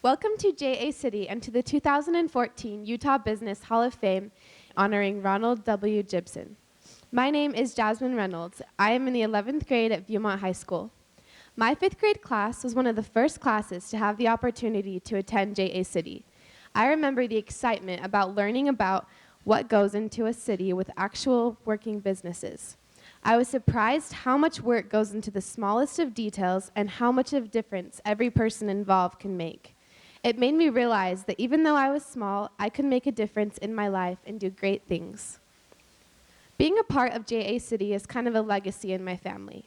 Welcome to JA City and to the 2014 Utah Business Hall of Fame honoring Ronald W. Gibson. My name is Jasmine Reynolds. I am in the 11th grade at Viewmont High School. My 5th grade class was one of the first classes to have the opportunity to attend JA City. I remember the excitement about learning about what goes into a city with actual working businesses. I was surprised how much work goes into the smallest of details and how much of a difference every person involved can make. It made me realize that even though I was small, I could make a difference in my life and do great things. Being a part of JA City is kind of a legacy in my family.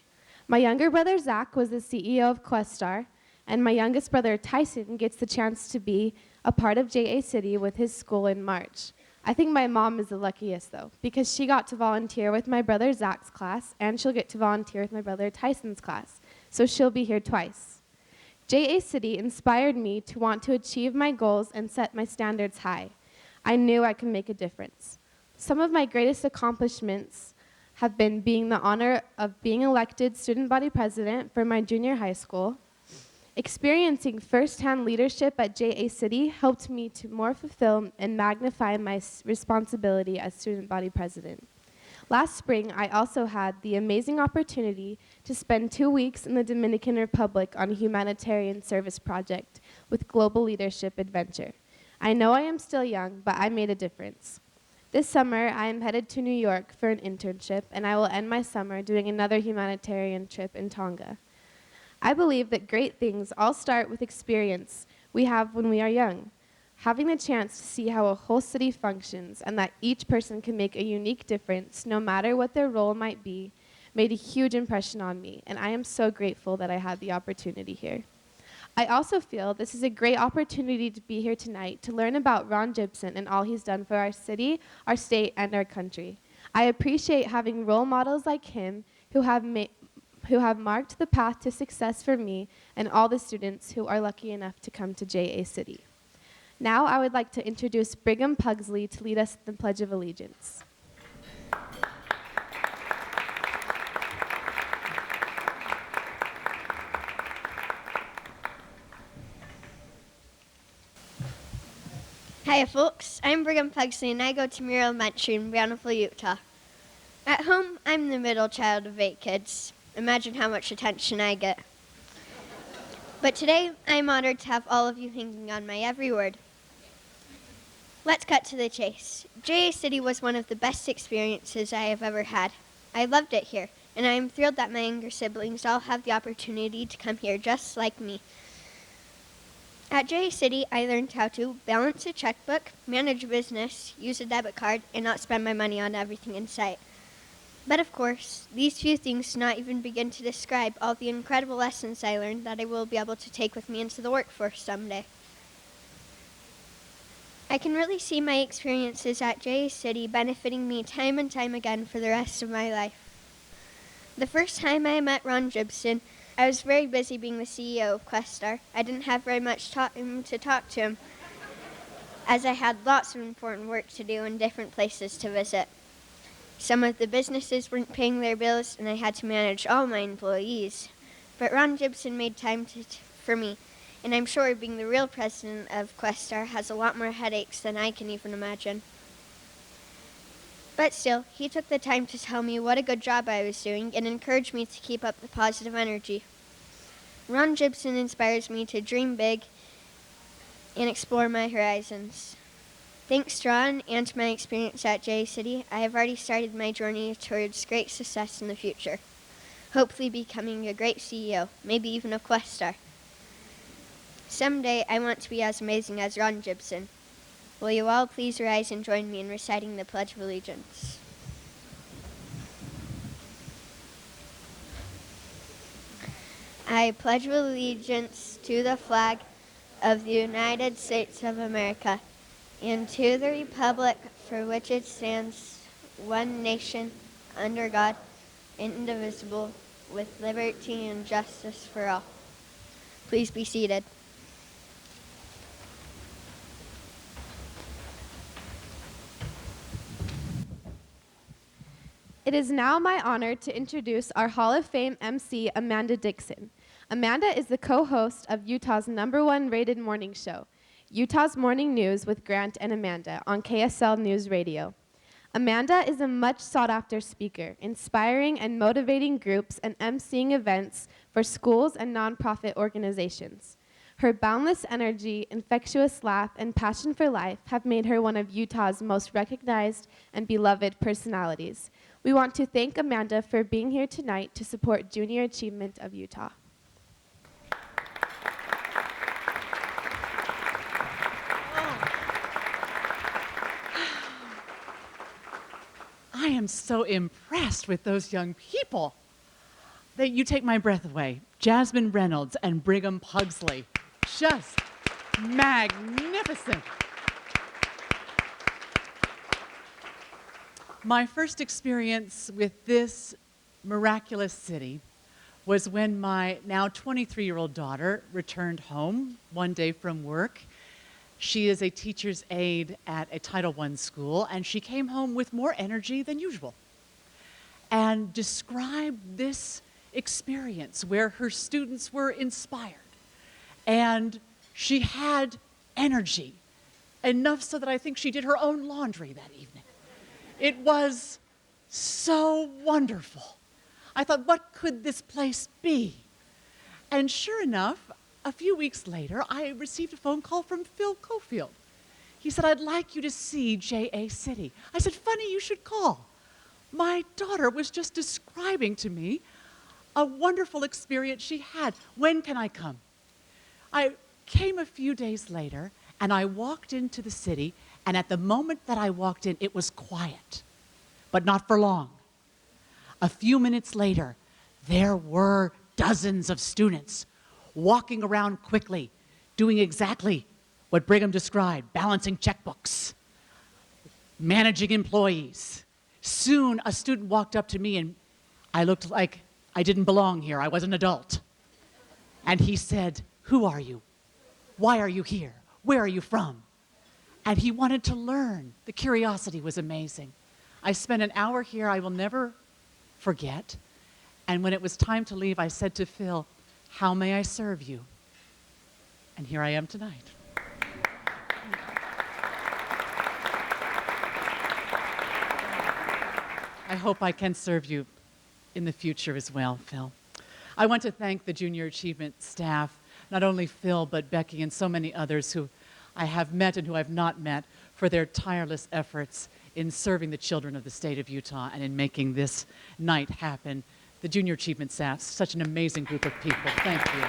My younger brother, Zach, was the CEO of Questar, and my youngest brother, Tyson, gets the chance to be a part of JA City with his school in March. I think my mom is the luckiest, though, because she got to volunteer with my brother, Zach's class, and she'll get to volunteer with my brother, Tyson's class, so she'll be here twice. JA City inspired me to want to achieve my goals and set my standards high. I knew I could make a difference. Some of my greatest accomplishments have been being the honor of being elected student body president for my junior high school. Experiencing firsthand leadership at JA City helped me to more fulfill and magnify my responsibility as student body president. Last spring, I also had the amazing opportunity to spend 2 weeks in the Dominican Republic on a humanitarian service project with Global Leadership Adventure. I know I am still young, but I made a difference. This summer, I am headed to New York for an internship, and I will end my summer doing another humanitarian trip in Tonga. I believe that great things all start with experience we have when we are young. Having the chance to see how a whole city functions and that each person can make a unique difference, no matter what their role might be, made a huge impression on me, and I am so grateful that I had the opportunity here. I also feel this is a great opportunity to be here tonight to learn about Ron Gibson and all he's done for our city, our state, and our country. I appreciate having role models like him who have marked the path to success for me and all the students who are lucky enough to come to JA City. Now I would like to introduce Brigham Pugsley to lead us in the Pledge of Allegiance. Hiya folks, I'm Brigham Pugsley and I go to Muir Elementary in Bountiful, Utah. At home, I'm the middle child of 8 kids. Imagine how much attention I get. But today, I'm honored to have all of you thinking on my every word. Let's cut to the chase. JA City was one of the best experiences I have ever had. I loved it here, and I am thrilled that my younger siblings all have the opportunity to come here just like me. At JA City, I learned how to balance a checkbook, manage a business, use a debit card, and not spend my money on everything in sight. But of course, these few things do not even begin to describe all the incredible lessons I learned that I will be able to take with me into the workforce someday. I can really see my experiences at JA City benefiting me time and time again for the rest of my life. The first time I met Ron Gibson, I was very busy being the CEO of Questar. I didn't have very much time to talk to him, as I had lots of important work to do and different places to visit. Some of the businesses weren't paying their bills, and I had to manage all my employees. But Ron Gibson made time for me, and I'm sure being the real president of Questar has a lot more headaches than I can even imagine. But still, he took the time to tell me what a good job I was doing and encouraged me to keep up the positive energy. Ron Gibson inspires me to dream big and explore my horizons. Thanks to Ron and to my experience at JA City, I have already started my journey towards great success in the future, hopefully becoming a great CEO, maybe even of Questar. Someday, I want to be as amazing as Ron Gibson. Will you all please rise and join me in reciting the Pledge of Allegiance? I pledge allegiance to the flag of the United States of America and to the republic for which it stands, one nation, under God, indivisible, with liberty and justice for all. Please be seated. It is now my honor to introduce our Hall of Fame MC, Amanda Dixon. Amanda is the co-host of Utah's #1 rated morning show, Utah's Morning News with Grant and Amanda on KSL News Radio. Amanda is a much sought-after speaker, inspiring and motivating groups and emceeing events for schools and nonprofit organizations. Her boundless energy, infectious laugh, and passion for life have made her one of Utah's most recognized and beloved personalities. We want to thank Amanda for being here tonight to support Junior Achievement of Utah. I am so impressed with those young people. You take my breath away. Jasmine Reynolds and Brigham Pugsley. Just magnificent. My first experience with this miraculous city was when my now 23-year-old daughter returned home one day from work. She is a teacher's aide at a Title I school, and she came home with more energy than usual and described this experience where her students were inspired. And she had energy, enough so that I think she did her own laundry that evening. It was so wonderful. I thought, what could this place be? And sure enough, a few weeks later, I received a phone call from Phil Cofield. He said, I'd like you to see J.A. City. I said, funny you should call. My daughter was just describing to me a wonderful experience she had. When can I come? I came a few days later, and I walked into the city, and at the moment that I walked in, it was quiet, but not for long. A few minutes later, there were dozens of students walking around quickly, doing exactly what Brigham described, balancing checkbooks, managing employees. Soon, a student walked up to me, and I looked like I didn't belong here. I was an adult. And he said, who are you? Why are you here? Where are you from? And he wanted to learn. The curiosity was amazing. I spent an hour here I will never forget. And when it was time to leave, I said to Phil, how may I serve you? And here I am tonight. I hope I can serve you in the future as well, Phil. I want to thank the Junior Achievement staff, not only Phil, but Becky and so many others who I have met and who I've not met, for their tireless efforts in serving the children of the state of Utah and in making this night happen. The Junior Achievement staff, such an amazing group of people. Thank you.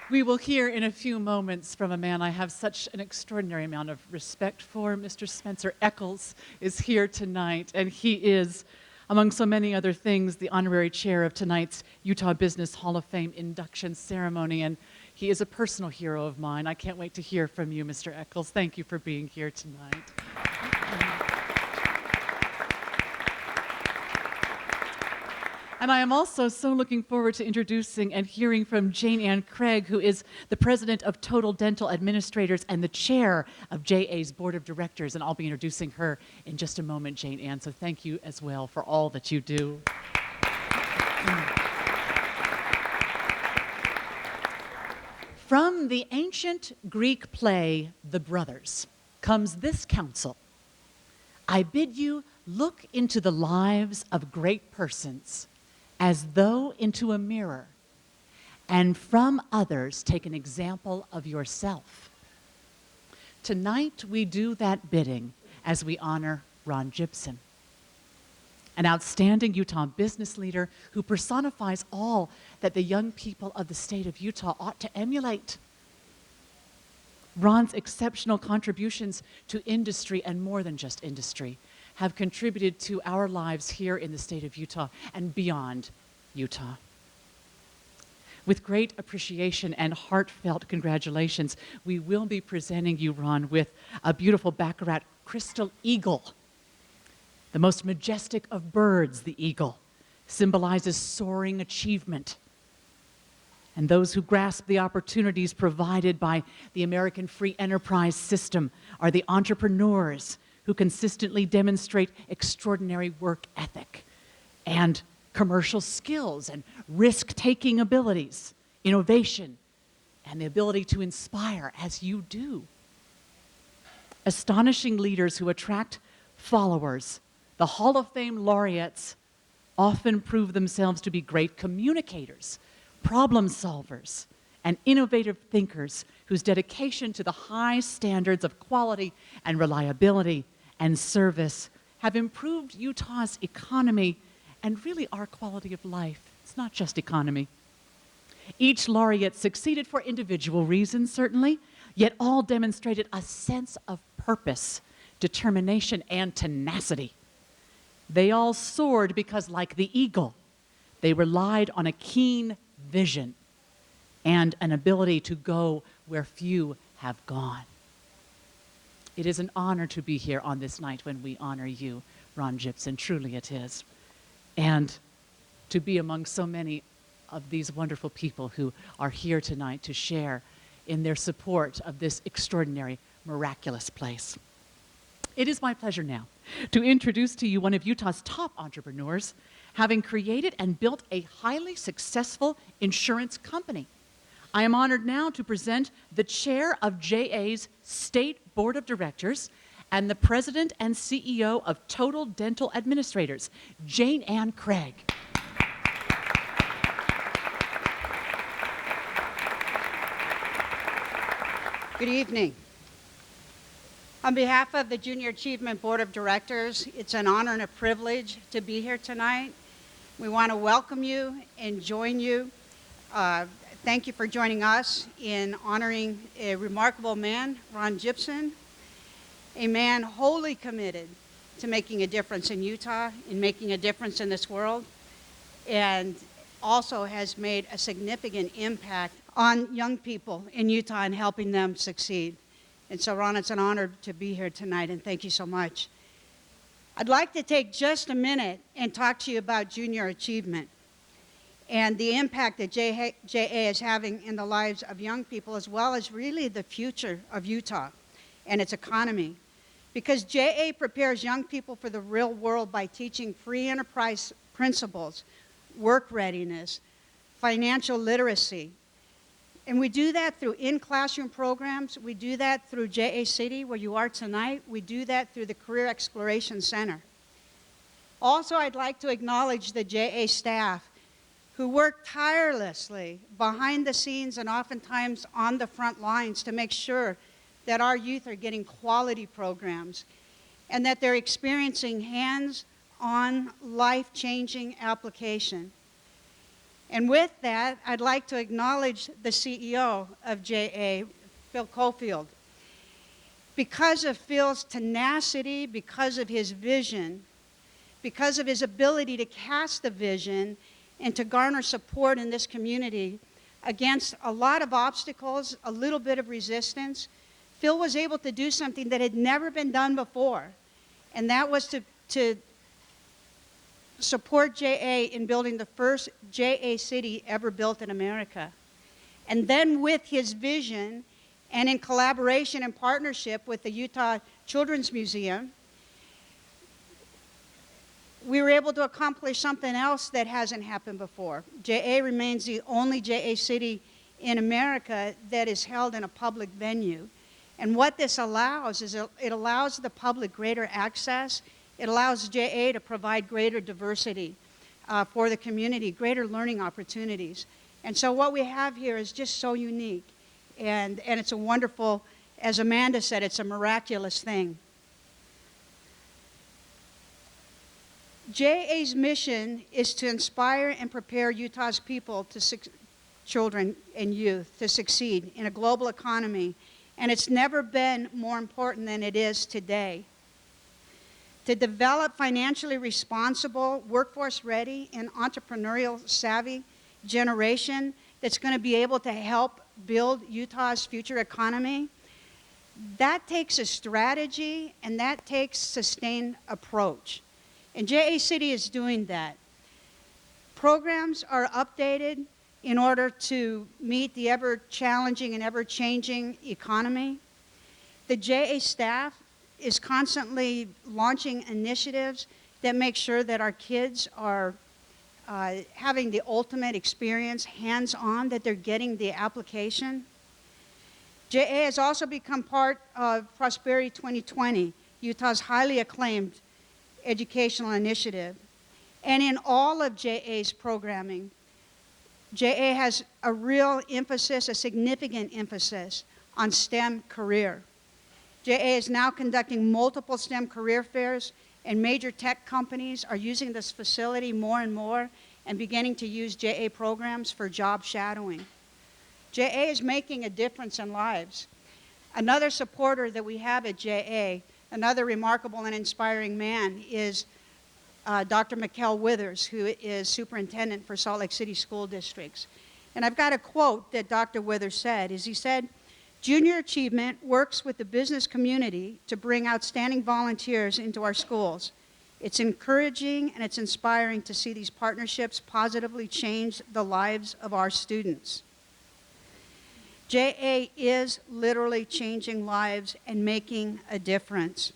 We will hear in a few moments from a man I have such an extraordinary amount of respect for. Mr. Spencer Eccles is here tonight, and he is, among so many other things, the honorary chair of tonight's Utah Business Hall of Fame induction ceremony, and he is a personal hero of mine. I can't wait to hear from you, Mr. Eccles. Thank you for being here tonight. And I am also so looking forward to introducing and hearing from Jane Ann Craig, who is the president of Total Dental Administrators and the chair of JA's Board of Directors. And I'll be introducing her in just a moment, Jane Ann. So thank you as well for all that you do. From the ancient Greek play, The Brothers, comes this counsel. I bid you look into the lives of great persons as though into a mirror, and from others take an example of yourself. Tonight we do that bidding as we honor Ron Gibson, an outstanding Utah business leader who personifies all that the young people of the state of Utah ought to emulate. Ron's exceptional contributions to industry, and more than just industry, have contributed to our lives here in the state of Utah and beyond Utah. With great appreciation and heartfelt congratulations, we will be presenting you, Ron, with a beautiful Baccarat crystal eagle. The most majestic of birds, the eagle, symbolizes soaring achievement. And those who grasp the opportunities provided by the American free enterprise system are the entrepreneurs who consistently demonstrate extraordinary work ethic and commercial skills and risk-taking abilities, innovation, and the ability to inspire as you do. Astonishing leaders who attract followers. The Hall of Fame laureates often prove themselves to be great communicators, problem solvers, and innovative thinkers whose dedication to the high standards of quality and reliability and service have improved Utah's economy and really our quality of life. It's not just economy. Each laureate succeeded for individual reasons, certainly, yet all demonstrated a sense of purpose, determination, and tenacity. They all soared because, like the eagle, they relied on a keen vision and an ability to go where few have gone. It is an honor to be here on this night when we honor you, Ron Gibson. Truly it is. And to be among so many of these wonderful people who are here tonight to share in their support of this extraordinary, miraculous place. It is my pleasure now to introduce to you one of Utah's top entrepreneurs, having created and built a highly successful insurance company. I am honored now to present the chair of JA's State Board of Directors and the president and CEO of Total Dental Administrators, Jane Ann Craig. Good evening. On behalf of the Junior Achievement Board of Directors, it's an honor and a privilege to be here tonight. We want to welcome you and join you. Thank you for joining us in honoring a remarkable man, Ron Gibson, a man wholly committed to making a difference in Utah, in making a difference in this world, and also has made a significant impact on young people in Utah and helping them succeed. And so, Ron, it's an honor to be here tonight, and thank you so much. I'd like to take just a minute and talk to you about junior achievement and the impact that JA is having in the lives of young people, as well as really the future of Utah and its economy. Because JA prepares young people for the real world by teaching free enterprise principles, work readiness, financial literacy. And we do that through in-classroom programs. We do that through JA City, where you are tonight. We do that through the Career Exploration Center. Also, I'd like to acknowledge the JA staff who work tirelessly behind the scenes and oftentimes on the front lines to make sure that our youth are getting quality programs and that they're experiencing hands-on, life-changing application. And with that, I'd like to acknowledge the CEO of JA, Phil Caulfield. Because of Phil's tenacity, because of his vision, because of his ability to cast the vision and to garner support in this community against a lot of obstacles, a little bit of resistance, Phil was able to do something that had never been done before, and that was to support JA in building the first JA City ever built in America. And then with his vision and in collaboration and partnership with the Utah Children's Museum, we were able to accomplish something else that hasn't happened before. JA remains the only JA City in America that is held in a public venue. And what this allows is it allows the public greater access. It allows JA to provide greater diversity for the community, greater learning opportunities. And so what we have here is just so unique. And it's a wonderful, as Amanda said, it's a miraculous thing. JA's mission is to inspire and prepare Utah's people, children and youth, to succeed in a global economy. And it's never been more important than it is today. To develop financially responsible, workforce-ready, and entrepreneurial-savvy generation that's going to be able to help build Utah's future economy, that takes a strategy and that takes sustained approach. And JA City is doing that. Programs are updated in order to meet the ever-challenging and ever-changing economy. The JA staff is constantly launching initiatives that make sure that our kids are having the ultimate experience, hands-on, that they're getting the application. JA has also become part of Prosperity 2020, Utah's highly acclaimed educational initiative. And in all of JA's programming, JA has a real emphasis, a significant emphasis on STEM career. JA is now conducting multiple STEM career fairs, and major tech companies are using this facility more and more and beginning to use JA programs for job shadowing. JA is making a difference in lives. Another supporter that we have at JA, another remarkable and inspiring man, is Dr. Mikel Withers, who is superintendent for Salt Lake City School Districts. And I've got a quote that Dr. Withers said, he said, "Junior Achievement works with the business community to bring outstanding volunteers into our schools. It's encouraging and it's inspiring to see these partnerships positively change the lives of our students." JA is literally changing lives and making a difference.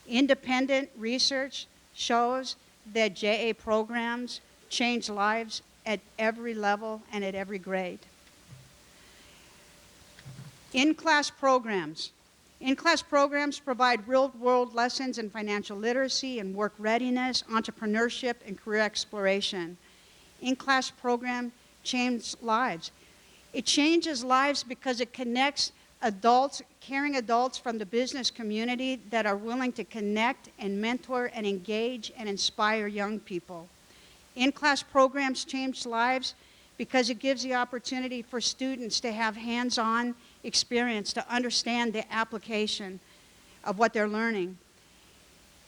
Independent research shows that JA programs change lives at every level and at every grade. In-class programs. In-class programs provide real-world lessons in financial literacy and work readiness, entrepreneurship, and career exploration. In-class program changes lives. It changes lives because it connects adults, caring adults from the business community that are willing to connect and mentor and engage and inspire young people. In-class programs change lives because it gives the opportunity for students to have hands-on experience, to understand the application of what they're learning.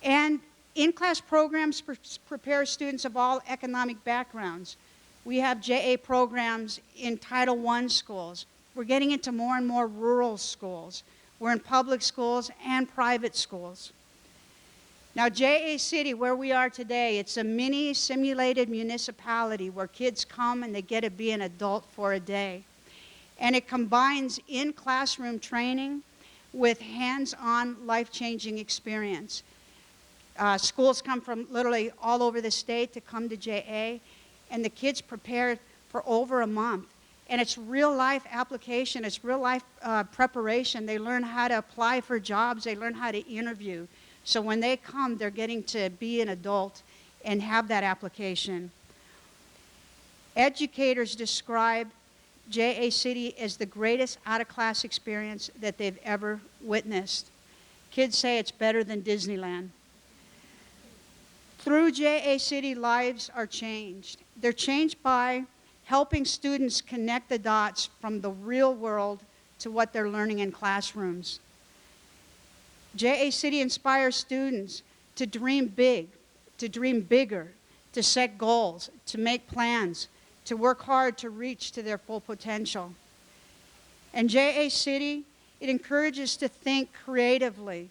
And in-class programs prepare students of all economic backgrounds. We have JA programs in Title I schools. We're getting into more and more rural schools. We're in public schools and private schools. Now, JA City, where we are today, it's a mini simulated municipality where kids come and they get to be an adult for a day. And it combines in-classroom training with hands-on life-changing experience. Schools come from literally all over the state to come to JA, and the kids prepare for over a month. And it's real-life application, it's real-life preparation. They learn how to apply for jobs, they learn how to interview. So when they come, they're getting to be an adult and have that application. Educators describe JA City as the greatest out-of-class experience that they've ever witnessed. Kids say it's better than Disneyland. Through JA City, lives are changed. They're changed by helping students connect the dots from the real world to what they're learning in classrooms. JA City inspires students to dream big, to dream bigger, to set goals, to make plans, to work hard to reach to their full potential. And JA City, it encourages to think creatively,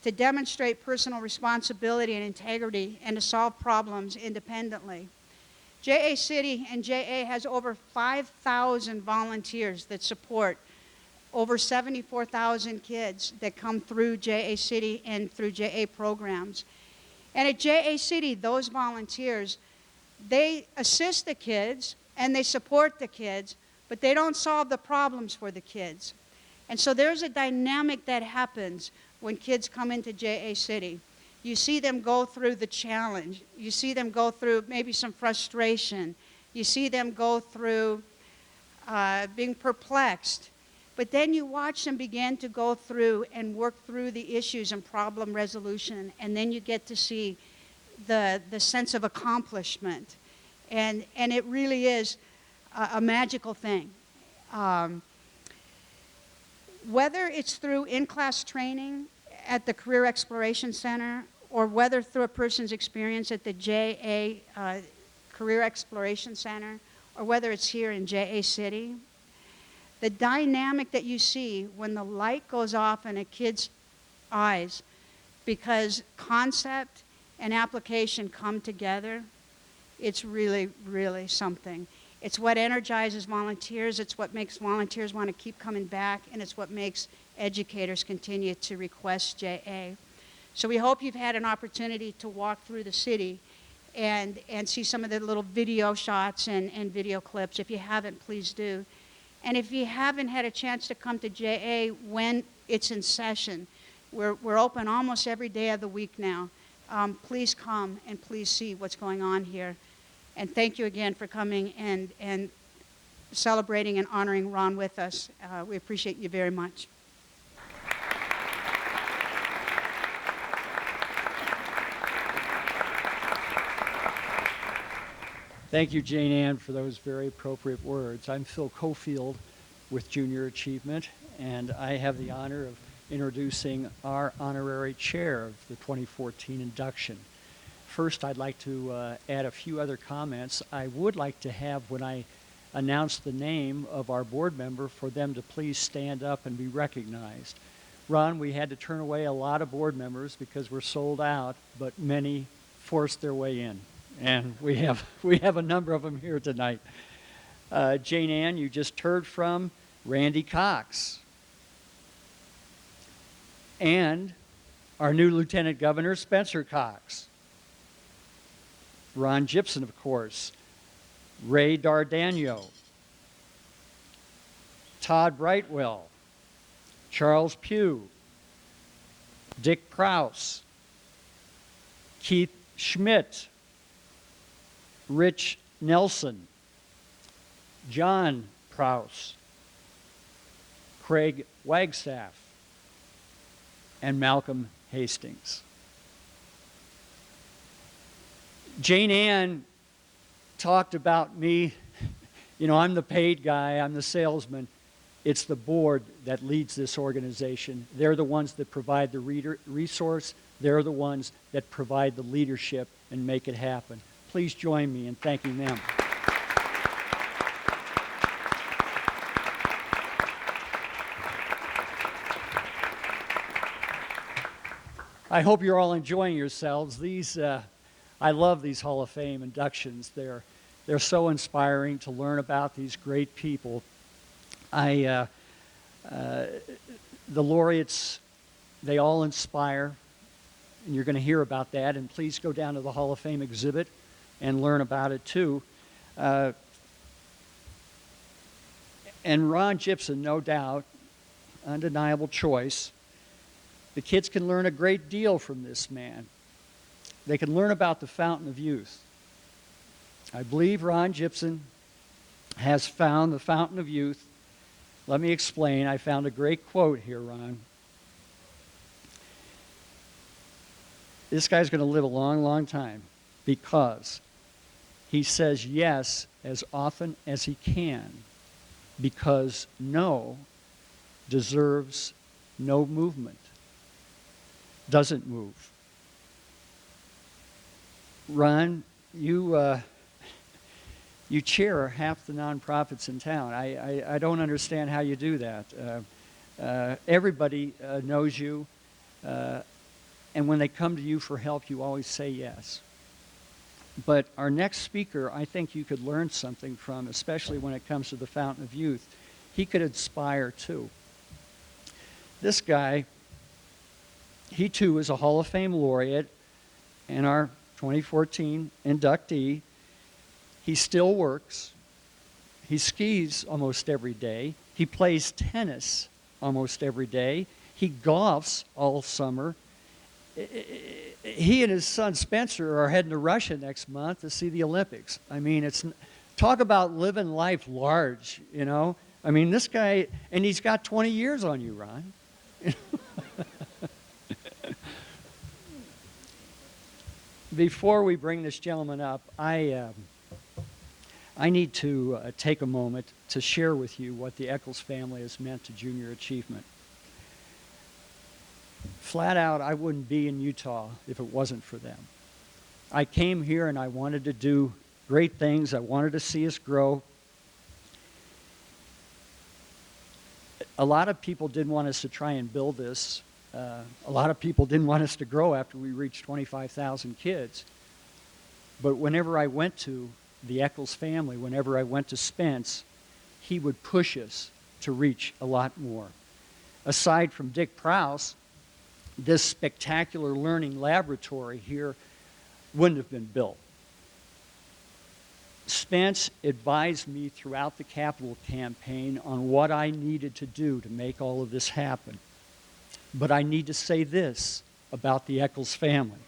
to demonstrate personal responsibility and integrity, and to solve problems independently. JA City and JA has over 5,000 volunteers that support over 74,000 kids that come through JA City and through JA programs. And at JA City, those volunteers, they assist the kids and they support the kids, but they don't solve the problems for the kids. And so there's a dynamic that happens when kids come into JA City. You see them go through the challenge. You see them go through maybe some frustration. You see them go through being perplexed. But then you watch them begin to go through and work through the issues and problem resolution, and then you get to see the sense of accomplishment. And it really is a magical thing. Whether it's through in-class training at the Career Exploration Center, or whether through a person's experience at the JA Career Exploration Center, or whether it's here in JA City, the dynamic that you see when the light goes off in a kid's eyes because concept and application come together, it's really, really something. It's what energizes volunteers, it's what makes volunteers want to keep coming back, and it's what makes educators continue to request JA. So we hope you've had an opportunity to walk through the city and see some of the little video shots and video clips. If you haven't, please do. And if you haven't had a chance to come to JA when it's in session, we're open almost every day of the week now. Please come and please see what's going on here. And thank you again for coming and celebrating and honoring Ron with us. We appreciate you very much. Thank you, Jane Ann, for those very appropriate words. I'm Phil Cofield with Junior Achievement, and I have the honor of introducing our honorary chair of the 2014 induction. First, I'd like to add a few other comments. I would like to have, when I announce the name of our board member, for them to please stand up and be recognized. Ron, we had to turn away a lot of board members because we're sold out, but many forced their way in. And we have a number of them here tonight. Jane Ann, you just heard from Randy Cox. And our new Lieutenant Governor, Spencer Cox. Ron Gibson, of course. Ray Dardano. Todd Brightwell. Charles Pugh. Dick Prowse. Keith Schmidt. Rich Nelson, John Prowse, Craig Wagstaff, and Malcolm Hastings. Jane Ann talked about me. You know, I'm the paid guy, I'm the salesman. It's the board that leads this organization. They're the ones that provide the resource. They're the ones that provide the leadership and make it happen. Please join me in thanking them. I hope you're all enjoying yourselves. I love these Hall of Fame inductions. They're so inspiring to learn about these great people. The laureates, they all inspire, and you're going to hear about that. And please go down to the Hall of Fame exhibit and learn about it too. And Ron Gibson, no doubt, undeniable choice. The kids can learn a great deal from this man. They can learn about the fountain of youth. I believe Ron Gibson has found the fountain of youth. Let me explain. I found a great quote here, Ron. This guy's going to live a long, long time because he says yes as often as he can, because no deserves no movement, doesn't move. Ron, you chair half the nonprofits in town. I don't understand how you do that. Everybody knows you, and when they come to you for help, you always say yes. But our next speaker, I think you could learn something from, especially when it comes to the Fountain of Youth. He could inspire too. This guy, he too is a Hall of Fame laureate and our 2014 inductee. He still works. He skis almost every day. He plays tennis almost every day. He golfs all summer. He and his son Spencer are heading to Russia next month to see the Olympics. I mean, talk about living life large, you know. I mean, this guy, and he's got 20 years on you, Ron. Before we bring this gentleman up, I need to take a moment to share with you what the Eccles family has meant to junior achievement. Flat out, I wouldn't be in Utah if it wasn't for them. I came here and I wanted to do great things. I wanted to see us grow. A lot of people didn't want us to try and build this. A lot of people didn't want us to grow after we reached 25,000 kids. But whenever I went to the Eccles family, whenever I went to Spence, he would push us to reach a lot more. Aside from Dick Prowse, this spectacular learning laboratory here wouldn't have been built. Spence advised me throughout the capital campaign on what I needed to do to make all of this happen. But I need to say this about the Eccles family.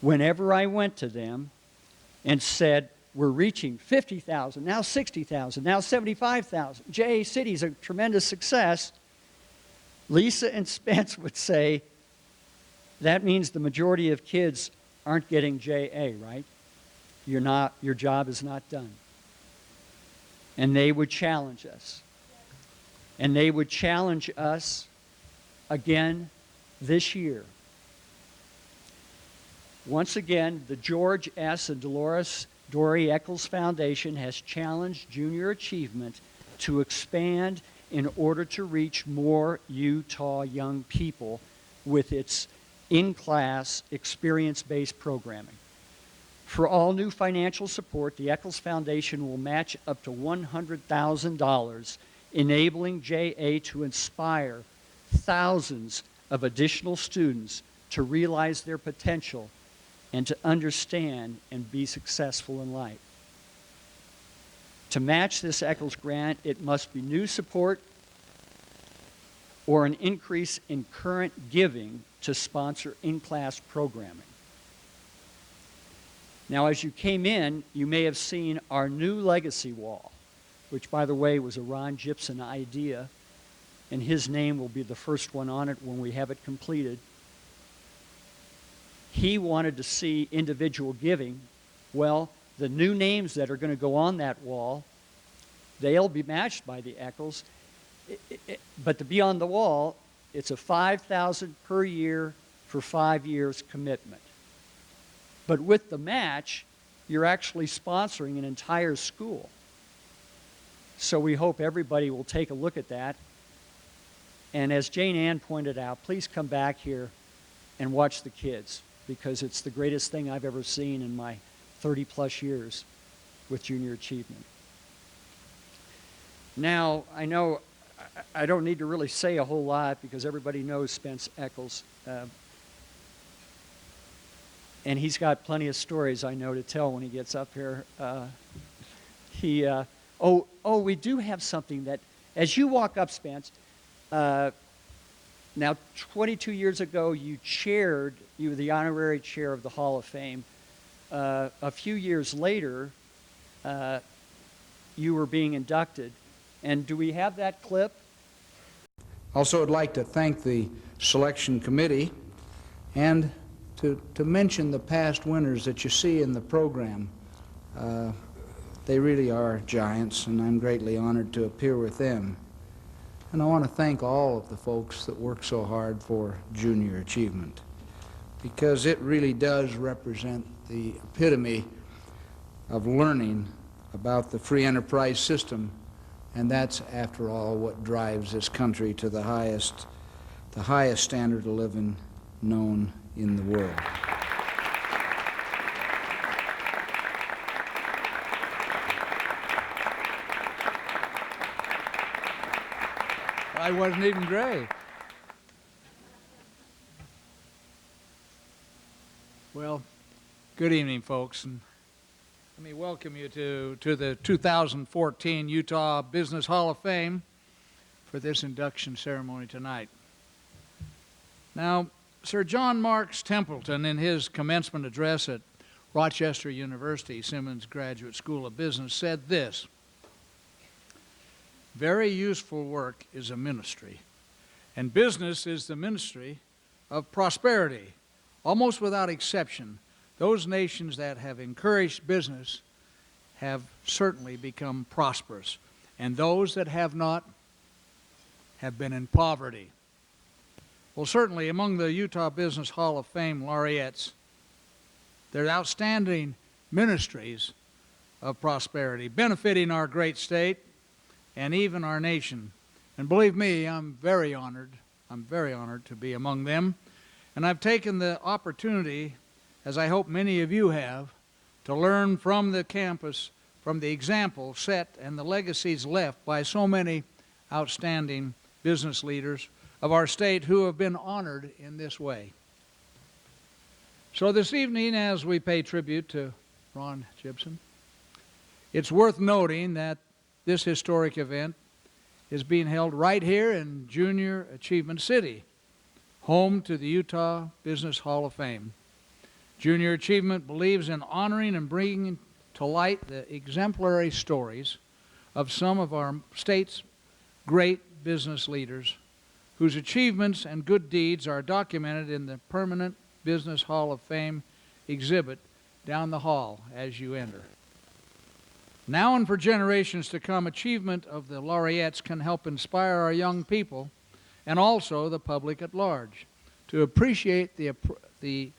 Whenever I went to them and said, we're reaching 50,000, now 60,000, now 75,000, JA City's a tremendous success, Lisa and Spence would say, that means the majority of kids aren't getting JA, right? Your job is not done. And they would challenge us. And they would challenge us again this year. Once again, the George S. and Dolores Dory Eccles Foundation has challenged junior achievement to expand in order to reach more Utah young people with its in-class, experience-based programming. For all new financial support, the Eccles Foundation will match up to $100,000, enabling JA to inspire thousands of additional students to realize their potential and to understand and be successful in life. To match this Eccles grant, it must be new support or an increase in current giving to sponsor in-class programming. Now, as you came in, you may have seen our new legacy wall, which, by the way, was a Ron Gibson idea, and his name will be the first one on it when we have it completed. He wanted to see individual giving. Well, the new names that are going to go on that wall, they'll be matched by the Eccles. But to be on the wall, it's a $5,000 per year for 5 years commitment. But with the match, you're actually sponsoring an entire school. So we hope everybody will take a look at that. And as Jane Ann pointed out, please come back here and watch the kids, because it's the greatest thing I've ever seen in my 30-plus years with junior achievement. Now, I know I don't need to really say a whole lot because everybody knows Spence Eccles. And he's got plenty of stories, I know, to tell when he gets up here. We do have something that, as you walk up, Spence, now 22 years ago you were the honorary chair of the Hall of Fame. A few years later, you were being inducted. And do we have that clip? Also, I'd like to thank the selection committee and to mention the past winners that you see in the program. They really are giants, and I'm greatly honored to appear with them. And I want to thank all of the folks that work so hard for junior achievement, because it really does represent the epitome of learning about the free enterprise system, and that's, after all, what drives this country to the highest standard of living known in the world. I wasn't even gray. Well, good evening, folks, and let me welcome you to the 2014 Utah Business Hall of Fame for this induction ceremony tonight. Now, Sir John Marks Templeton, in his commencement address at Rochester University Simmons Graduate School of Business, said this: "Very useful work is a ministry, and business is the ministry of prosperity. Almost without exception, those nations that have encouraged business have certainly become prosperous, and those that have not have been in poverty." Well, certainly among the Utah Business Hall of Fame laureates, there are outstanding ministries of prosperity, benefiting our great state and even our nation. And believe me, I'm very honored to be among them. And I've taken the opportunity, as I hope many of you have, to learn from the campus, from the example set and the legacies left by so many outstanding business leaders of our state who have been honored in this way. So this evening, as we pay tribute to Ron Gibson, it's worth noting that this historic event is being held right here in Junior Achievement City, home to the Utah Business Hall of Fame. Junior Achievement believes in honoring and bringing to light the exemplary stories of some of our state's great business leaders whose achievements and good deeds are documented in the permanent Business Hall of Fame exhibit down the hall as you enter. Now and for generations to come, achievement of the laureates can help inspire our young people and also the public at large to appreciate the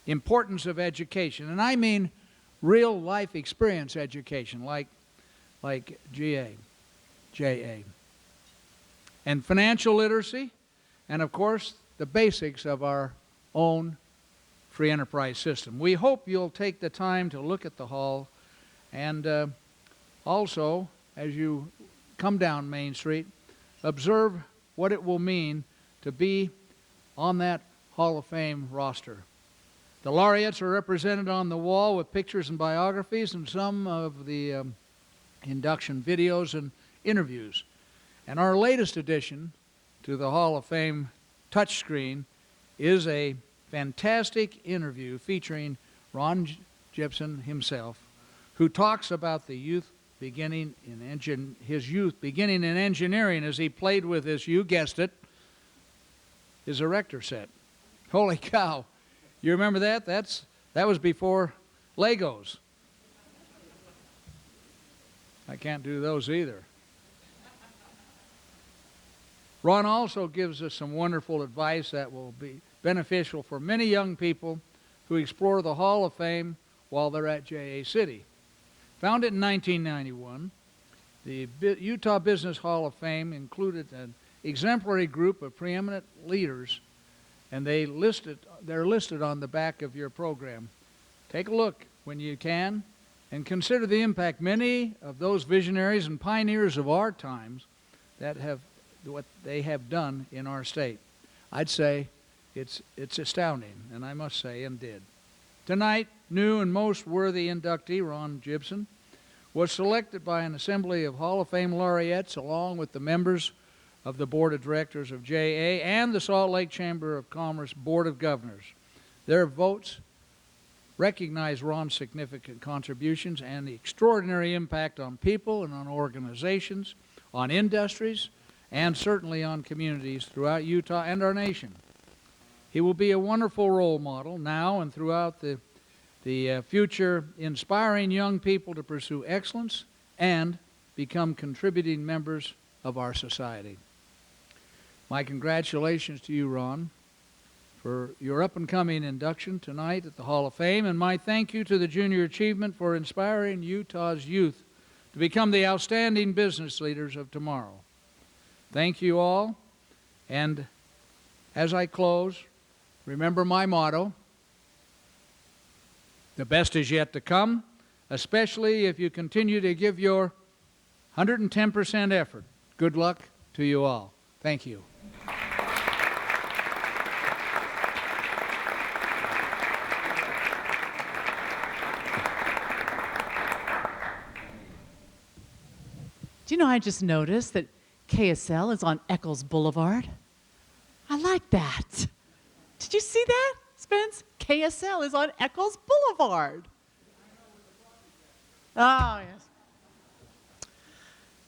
importance of education. And I mean real life experience education like JA. And financial literacy, and of course, the basics of our own free enterprise system. We hope you'll take the time to look at the hall and also, as you come down Main Street, observe what it will mean to be on that Hall of Fame roster. The laureates are represented on the wall with pictures and biographies and some of the induction videos and interviews. And our latest addition to the Hall of Fame touchscreen is a fantastic interview featuring Ron Gibson himself, who talks about the youth beginning in his youth beginning in engineering as he played with his, you guessed it, his erector set. Holy cow! You remember that? That was before Legos. I can't do those either. Ron also gives us some wonderful advice that will be beneficial for many young people who explore the Hall of Fame while they're at JA City. Founded in 1991, the Utah Business Hall of Fame included an exemplary group of preeminent leaders, and they're listed on the back of your program. Take a look when you can, and consider the impact many of those visionaries and pioneers of our times that have what they have done in our state. I'd say it's astounding, and I must say, and did. Tonight, new and most worthy inductee Ron Gibson was selected by an assembly of Hall of Fame laureates along with the members of the Board of Directors of JA and the Salt Lake Chamber of Commerce Board of Governors. Their votes recognize Ron's significant contributions and the extraordinary impact on people and on organizations, on industries, and certainly on communities throughout Utah and our nation. He will be a wonderful role model now and throughout the future, inspiring young people to pursue excellence and become contributing members of our society. My congratulations to you, Ron, for your up-and-coming induction tonight at the Hall of Fame, and my thank you to the Junior Achievement for inspiring Utah's youth to become the outstanding business leaders of tomorrow. Thank you all, and as I close, remember my motto: the best is yet to come, especially if you continue to give your 110% effort. Good luck to you all. Thank you. Do you know, I just noticed that KSL is on Eccles Boulevard. I like that. Did you see that, Spence? KSL is on Eccles Boulevard. Oh, yes.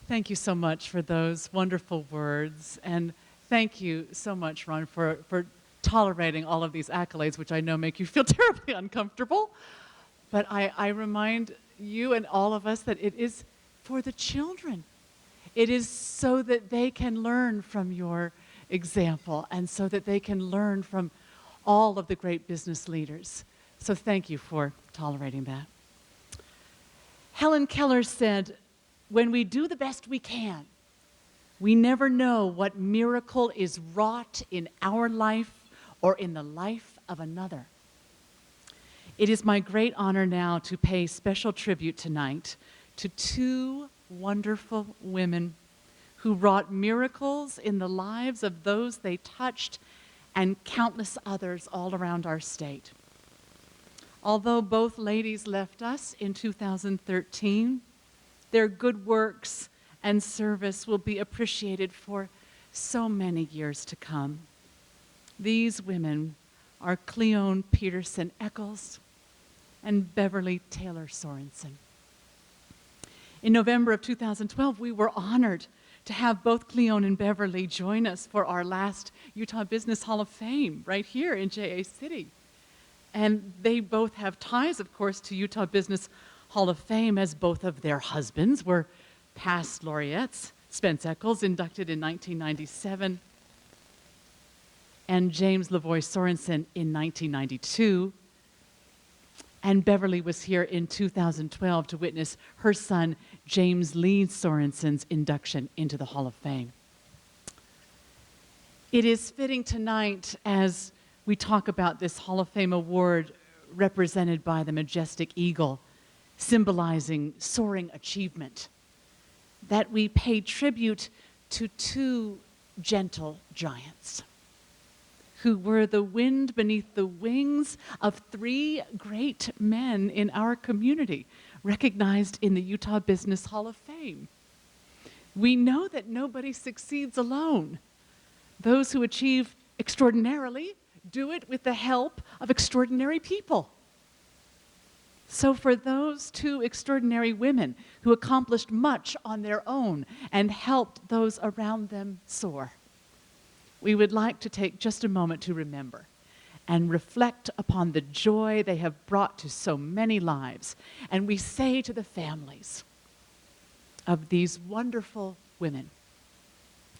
Thank you so much for those wonderful words. And thank you so much, Ron, for tolerating all of these accolades, which I know make you feel terribly uncomfortable. But I remind you and all of us that it is for the children. It is so that they can learn from your example and so that they can learn from all of the great business leaders. So thank you for tolerating that. Helen Keller said, "When we do the best we can, we never know what miracle is wrought in our life or in the life of another." It is my great honor now to pay special tribute tonight to two wonderful women who wrought miracles in the lives of those they touched and countless others all around our state. Although both ladies left us in 2013, their good works and service will be appreciated for so many years to come. These women are Cleone Peterson Eccles and Beverly Taylor Sorensen. In November of 2012, we were honored to have both Cleone and Beverly join us for our last Utah Business Hall of Fame right here in JA City. And they both have ties, of course, to Utah Business Hall of Fame, as both of their husbands were past laureates. Spence Eccles, inducted in 1997, and James Lavoie Sorensen in 1992. And Beverly was here in 2012 to witness her son, James Lee Sorensen's induction into the Hall of Fame. It is fitting tonight, as we talk about this Hall of Fame award represented by the majestic eagle, symbolizing soaring achievement, that we pay tribute to two gentle giants who were the wind beneath the wings of three great men in our community, recognized in the Utah Business Hall of Fame. We know that nobody succeeds alone. Those who achieve extraordinarily do it with the help of extraordinary people. So for those two extraordinary women who accomplished much on their own and helped those around them soar, we would like to take just a moment to remember and reflect upon the joy they have brought to so many lives. And we say to the families of these wonderful women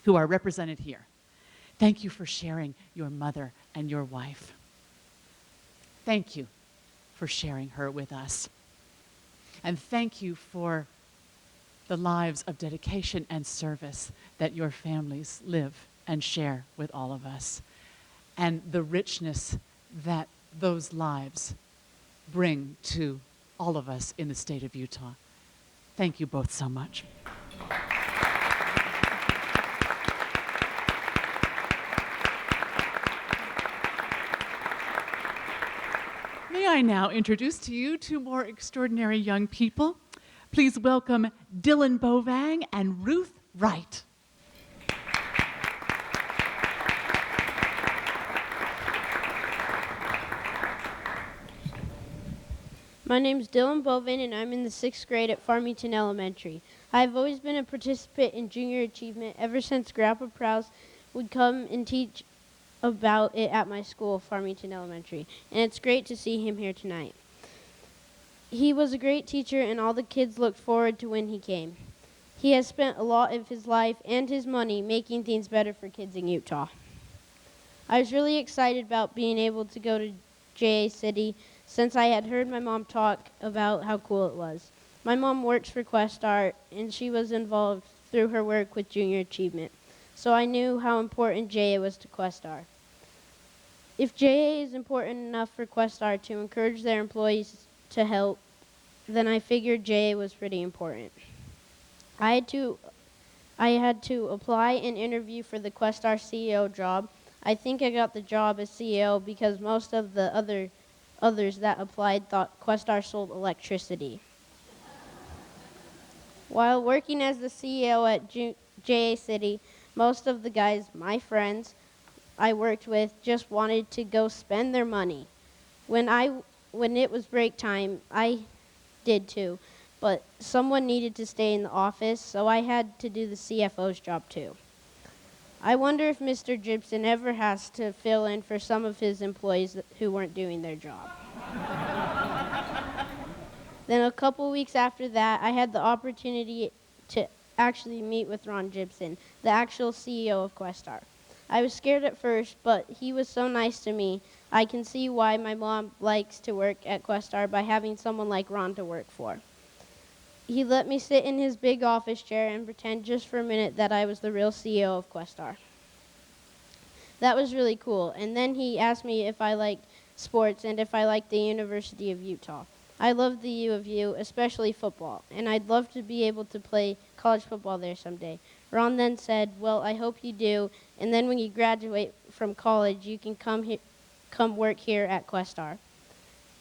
who are represented here, thank you for sharing your mother and your wife. Thank you for sharing her with us. And thank you for the lives of dedication and service that your families live and share with all of us, and the richness that those lives bring to all of us in the state of Utah. Thank you both so much. May I now introduce to you two more extraordinary young people. Please welcome Dylan Bovang and Ruth Wright. My name is Dylan Bovin, and I'm in the 6th grade at Farmington Elementary. I've always been a participant in junior achievement ever since Grandpa Prowse would come and teach about it at my school, Farmington Elementary, and it's great to see him here tonight. He was a great teacher, and all the kids looked forward to when he came. He has spent a lot of his life and his money making things better for kids in Utah. I was really excited about being able to go to JA City since I had heard my mom talk about how cool it was. My mom works for Questar, and she was involved through her work with junior achievement, so I knew how important JA was to Questar. If JA is important enough for Questar to encourage their employees to help, then I figured JA was pretty important. I had to apply and interview for the Questar CEO job. I think I got the job as CEO because most of the others that applied thought Questar sold electricity. While working as the CEO at JA City, most of the guys, my friends I worked with, just wanted to go spend their money. When it was break time, I did too, but someone needed to stay in the office, so I had to do the CFO's job too. I wonder if Mr. Gibson ever has to fill in for some of his employees who weren't doing their job. Then a couple weeks after that, I had the opportunity to actually meet with Ron Gibson, the actual CEO of Questar. I was scared at first, but he was so nice to me. I can see why my mom likes to work at Questar by having someone like Ron to work for. He let me sit in his big office chair and pretend just for a minute that I was the real CEO of Questar. That was really cool. And then he asked me if I liked sports and if I liked the University of Utah. I love the U of U, especially football, and I'd love to be able to play college football there someday. Ron then said, "Well, I hope you do, and then when you graduate from college, you can come work here at Questar."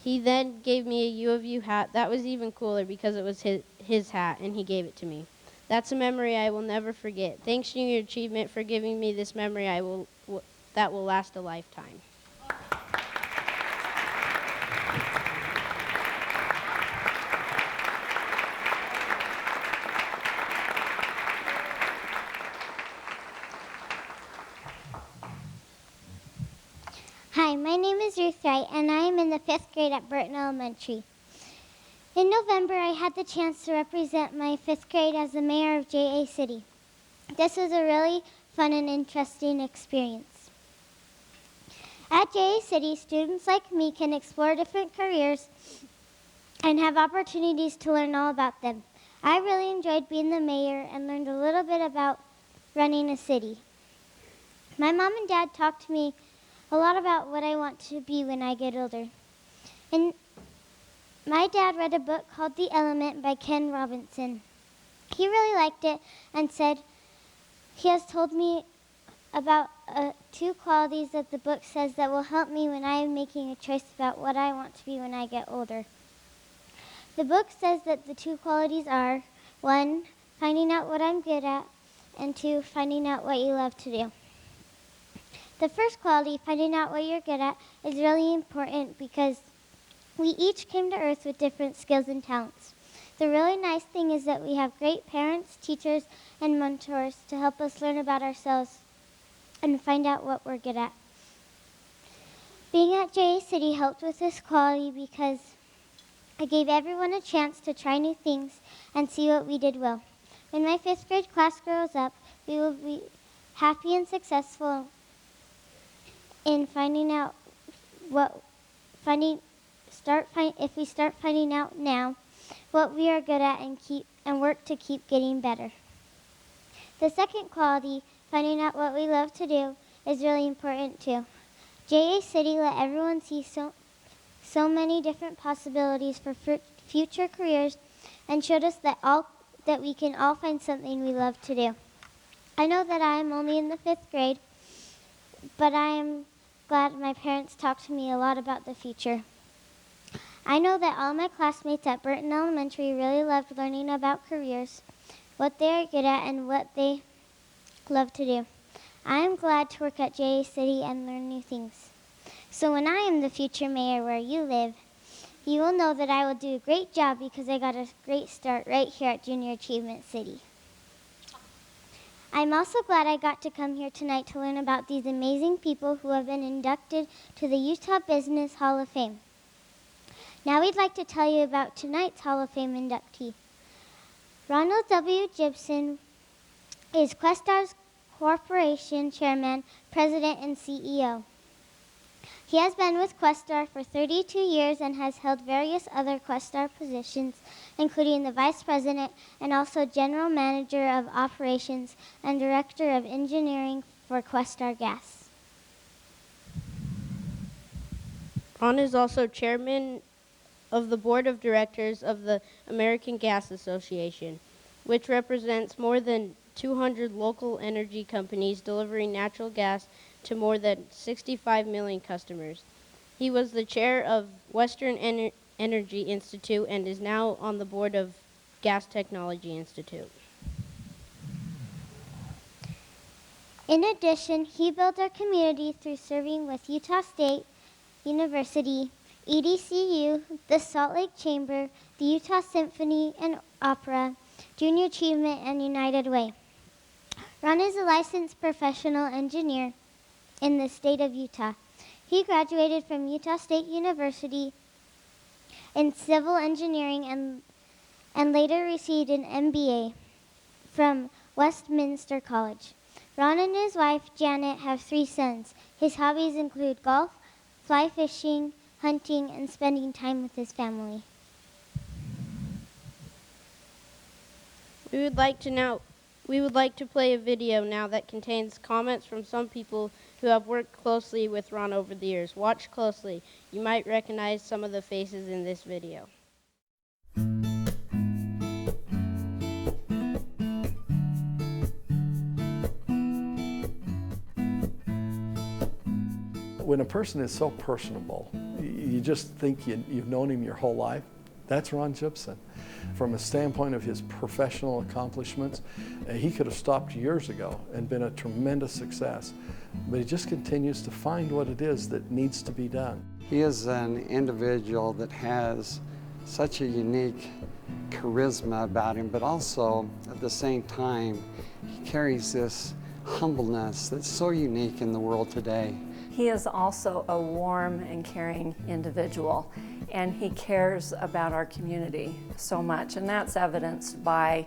He then gave me a U of U hat. That was even cooler because it was his hat, and he gave it to me. That's a memory I will never forget. Thanks, Junior Achievement, for giving me this memory that will last a lifetime. Hi, my name is Ruth Wright, and I am in the 5th grade at Burton Elementary. In November, I had the chance to represent my 5th grade as the mayor of JA City. This was a really fun and interesting experience. At JA City, students like me can explore different careers and have opportunities to learn all about them. I really enjoyed being the mayor and learned a little bit about running a city. My mom and dad talked to me a lot about what I want to be when I get older. And my dad read a book called The Element by Ken Robinson. He really liked it and said he has told me about 2 qualities that the book says that will help me when I am making a choice about what I want to be when I get older. The book says that the 2 qualities are, 1, finding out what I'm good at, and 2, finding out what you love to do. The first quality, finding out what you're good at, is really important because we each came to Earth with different skills and talents. The really nice thing is that we have great parents, teachers, and mentors to help us learn about ourselves and find out what we're good at. Being at JA City helped with this quality because I gave everyone a chance to try new things and see what we did well. When my 5th grade class grows up, we will be happy and successful in finding out if we start finding out now what we are good at and work to keep getting better. The second quality, finding out what we love to do, is really important too. JA City let everyone see so many different possibilities for future careers and showed us that we can all find something we love to do. I know that I am only in the 5th grade, but I am glad my parents talked to me a lot about the future. I know that all my classmates at Burton Elementary really loved learning about careers, what they are good at, and what they love to do. I am glad to work at JA City and learn new things. So when I am the future mayor where you live, you will know that I will do a great job because I got a great start right here at Junior Achievement City. I'm also glad I got to come here tonight to learn about these amazing people who have been inducted to the Utah Business Hall of Fame. Now we'd like to tell you about tonight's Hall of Fame inductee. Ronald W. Gibson is Questar's Corporation Chairman, President, and CEO. He has been with Questar for 32 years and has held various other Questar positions, including the Vice President and also General Manager of Operations and Director of Engineering for Questar Gas. Ron is also Chairman of the Board of Directors of the American Gas Association, which represents more than 200 local energy companies delivering natural gas to more than 65 million customers. He was the chair of Western Energy Institute and is now on the board of Gas Technology Institute. In addition, he built our community through serving with Utah State University, EDCU, the Salt Lake Chamber, the Utah Symphony and Opera, Junior Achievement, and United Way. Ron is a licensed professional engineer in the state of Utah. He graduated from Utah State University in civil engineering and later received an MBA from Westminster College. Ron and his wife, Janet, have 3 sons. His hobbies include golf, fly fishing, hunting, and spending time with his family. We would like to play a video now that contains comments from some people who have worked closely with Ron over the years. Watch closely. You might recognize some of the faces in this video. when a person is so personable, you just think you've known him your whole life. That's Ron Gibson. From a standpoint of his professional accomplishments, he could have stopped years ago and been a tremendous success, but he just continues to find what it is that needs to be done. He is an individual that has such a unique charisma about him, but also at the same time, he carries this humbleness that's so unique in the world today. He is also a warm and caring individual, and he cares about our community so much, and that's evidenced by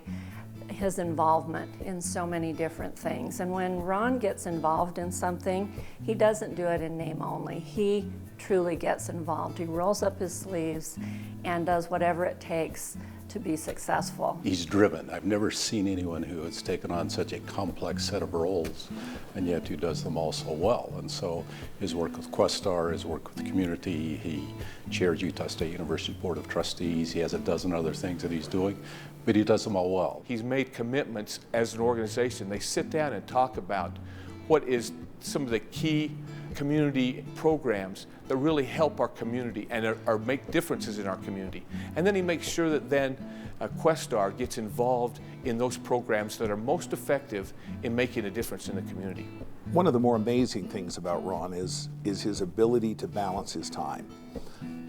his involvement in so many different things. And when Ron gets involved in something, he doesn't do it in name only. He truly gets involved. He rolls up his sleeves and does whatever it takes to be successful. He's driven. I've never seen anyone who has taken on such a complex set of roles and yet who does them all so well. And so his work with Questar, his work with the community, he chairs Utah State University Board of Trustees, he has a dozen other things that he's doing, but he does them all well. He's made commitments as an organization. They sit down and talk about what is some of the key community programs that really help our community and are make differences in our community. And then he makes sure that then Questar gets involved in those programs that are most effective in making a difference in the community. One of the more amazing things about Ron is his ability to balance his time.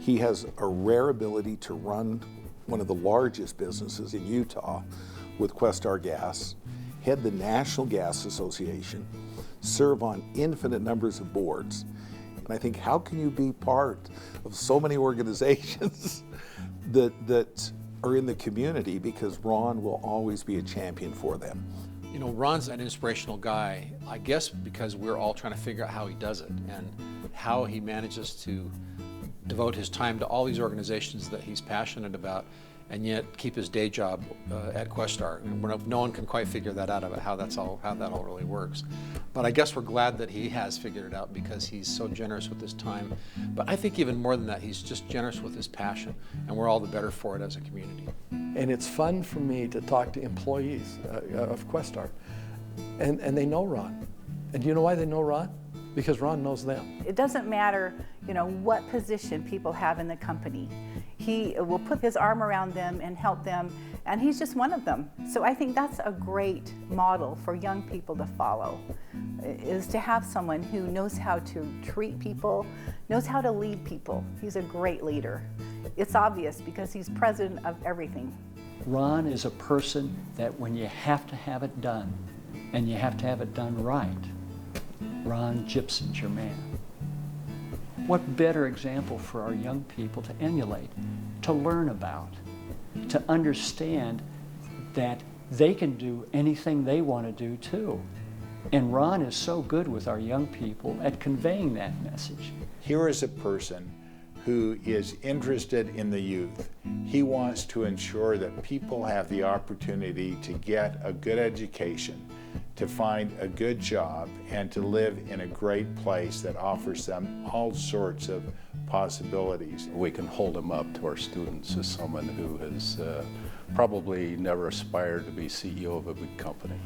He has a rare ability to run one of the largest businesses in Utah with Questar Gas, head the National Gas Association, serve on infinite numbers of boards. And I think, how can you be part of so many organizations that are in the community, because Ron will always be a champion for them. You know, Ron's an inspirational guy, I guess because we're all trying to figure out how he does it and how he manages to devote his time to all these organizations that he's passionate about and yet keep his day job at Questar. And no one can quite figure that out about how that all really works. But I guess we're glad that he has figured it out because he's so generous with his time. But I think even more than that, he's just generous with his passion, and we're all the better for it as a community. And it's fun for me to talk to employees of Questar, and they know Ron. And do you know why they know Ron? Because Ron knows them. It doesn't matter, you know, what position people have in the company. He will put his arm around them and help them, and he's just one of them. So I think that's a great model for young people to follow, is to have someone who knows how to treat people, knows how to lead people. He's a great leader. It's obvious because he's president of everything. Ron is a person that when you have to have it done, and you have to have it done right, Ron Gibson's your man. What better example for our young people to emulate, to learn about, to understand that they can do anything they want to do too. And Ron is so good with our young people at conveying that message. Here is a person who is interested in the youth. He wants to ensure that people have the opportunity to get a good education, to find a good job, and to live in a great place that offers them all sorts of possibilities. We can hold him up to our students as someone who has probably never aspired to be CEO of a big company,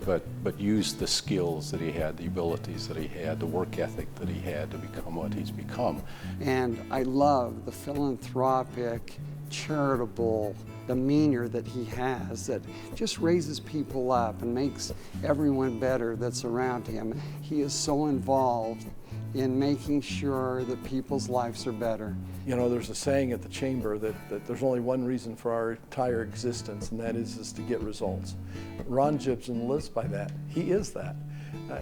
but used the skills that he had, the abilities that he had, the work ethic that he had to become what he's become. And I love the philanthropic, charitable demeanor that he has that just raises people up and makes everyone better that's around him. He is so involved in making sure that people's lives are better. You know, there's a saying at the chamber that there's only one reason for our entire existence, and that is to get results. Ron Gibson lives by that. He is that.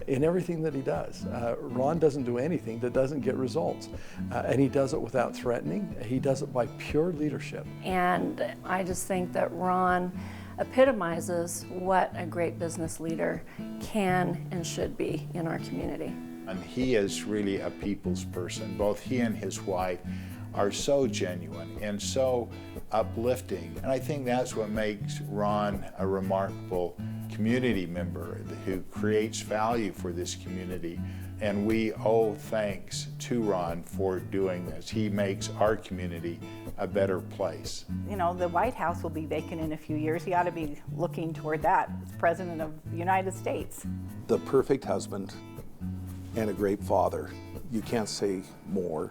In everything that he does. Ron doesn't do anything that doesn't get results. And he does it without threatening. He does it by pure leadership. And I just think that Ron epitomizes what a great business leader can and should be in our community. And he is really a people's person. Both he and his wife are so genuine and so uplifting. And I think that's what makes Ron a remarkable community member who creates value for this community. And we owe thanks to Ron for doing this. He makes our community a better place. You know, the White House will be vacant in a few years. He ought to be looking toward that as President of the United States. The perfect husband and a great father. you can't say more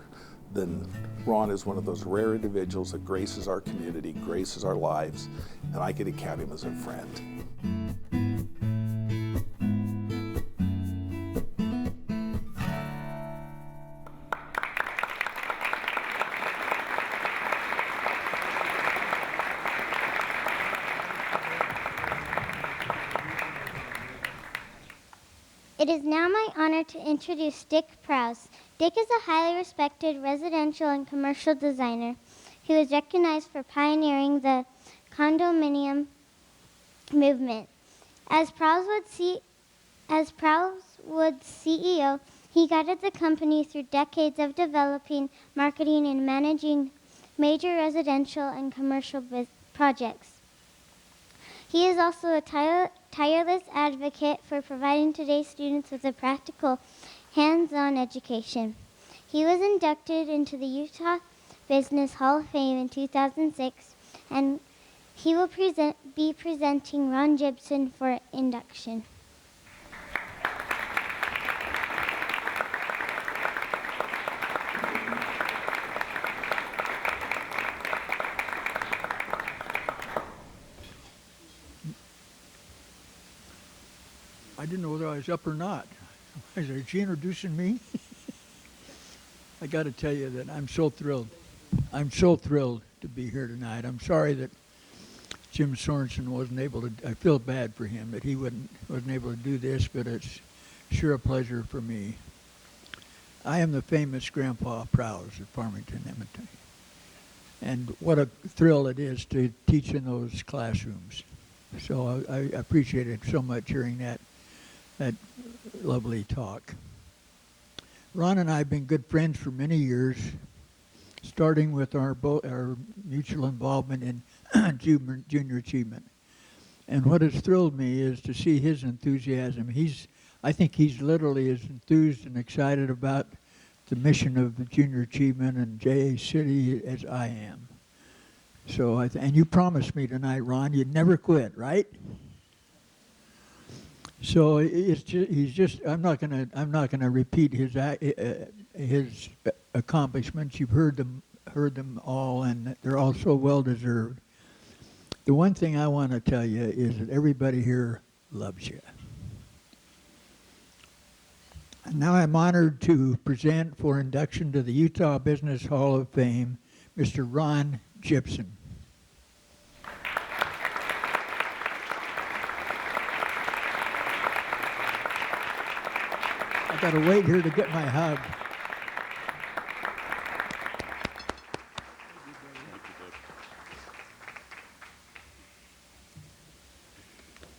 than Ron is one of those rare individuals that graces our community, graces our lives, and I get to count him as a friend. It is now my honor to introduce Dick Prowse. Dick is a highly respected residential and commercial designer who is recognized for pioneering the condominium movement. As Prowse Wood's CEO, he guided the company through decades of developing, marketing, and managing major residential and commercial projects. He is also a tireless advocate for providing today's students with a practical, hands-on education. He was inducted into the Utah Business Hall of Fame in 2006, and he will be presenting Ron Gibson for induction. I didn't know whether I was up or not. Is she introducing me? I got to tell you that I'm so thrilled. I'm so thrilled to be here tonight. I'm sorry that Jim Sorensen wasn't able to. I feel bad for him that he wasn't able to do this, but it's sure a pleasure for me. I am the famous Grandpa Prowse of Farmington, Edmonton. And what a thrill it is to teach in those classrooms. So I appreciate it so much hearing that lovely talk. Ron and I have been good friends for many years, starting with our mutual involvement in junior achievement. And what has thrilled me is to see his enthusiasm. I think he's literally as enthused and excited about the mission of the junior achievement and JA City as I am. So, and you promised me tonight, Ron, you'd never quit, right? So I'm not gonna repeat his accomplishments. You've heard them all, and they're all so well deserved. The one thing I want to tell you is that everybody here loves you. And now I'm honored to present for induction to the Utah Business Hall of Fame, Mr. Ron Gibson. I got to wait here to get my hug.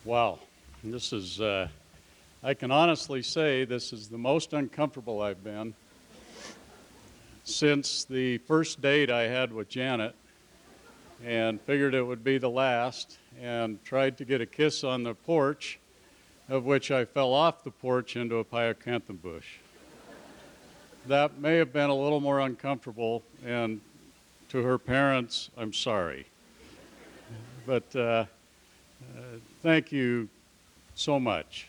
Wow, this is, I can honestly say this is the most uncomfortable I've been since the first date I had with Janet, and figured it would be the last, and tried to get a kiss on the porch, of which I fell off the porch into a pyocanthus bush. That may have been a little more uncomfortable, and to her parents, I'm sorry. But thank you so much.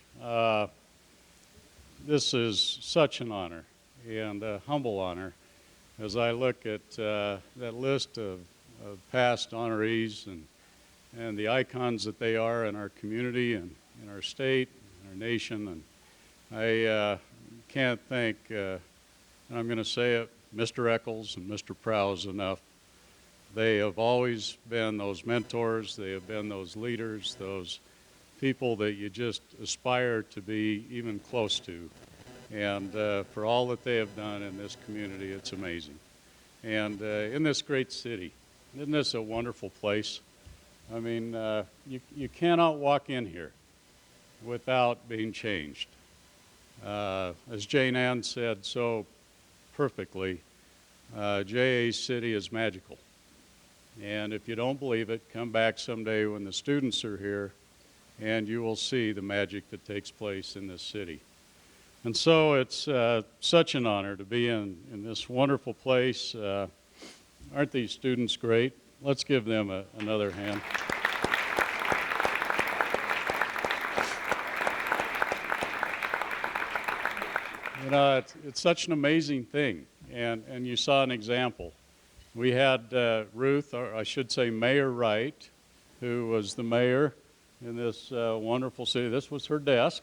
This is such an honor, and a humble honor, as I look at that list of past honorees and the icons that they are in our community and in our state, in our nation. And I can't thank, and I'm going to say it, Mr. Eccles and Mr. Prowse enough. They have always been those mentors. They have been those leaders, those people that you just aspire to be even close to. And for all that they have done in this community, it's amazing. And in this great city, isn't this a wonderful place? I mean, you cannot walk in here without being changed. As Jane Ann said so perfectly, JA City is magical. And if you don't believe it, come back someday when the students are here, and you will see the magic that takes place in this city. And so it's such an honor to be in this wonderful place. Aren't these students great? Let's give them another hand. You know, it's such an amazing thing, and you saw an example. We had Ruth, or I should say Mayor Wright, who was the mayor in this wonderful city. This was her desk,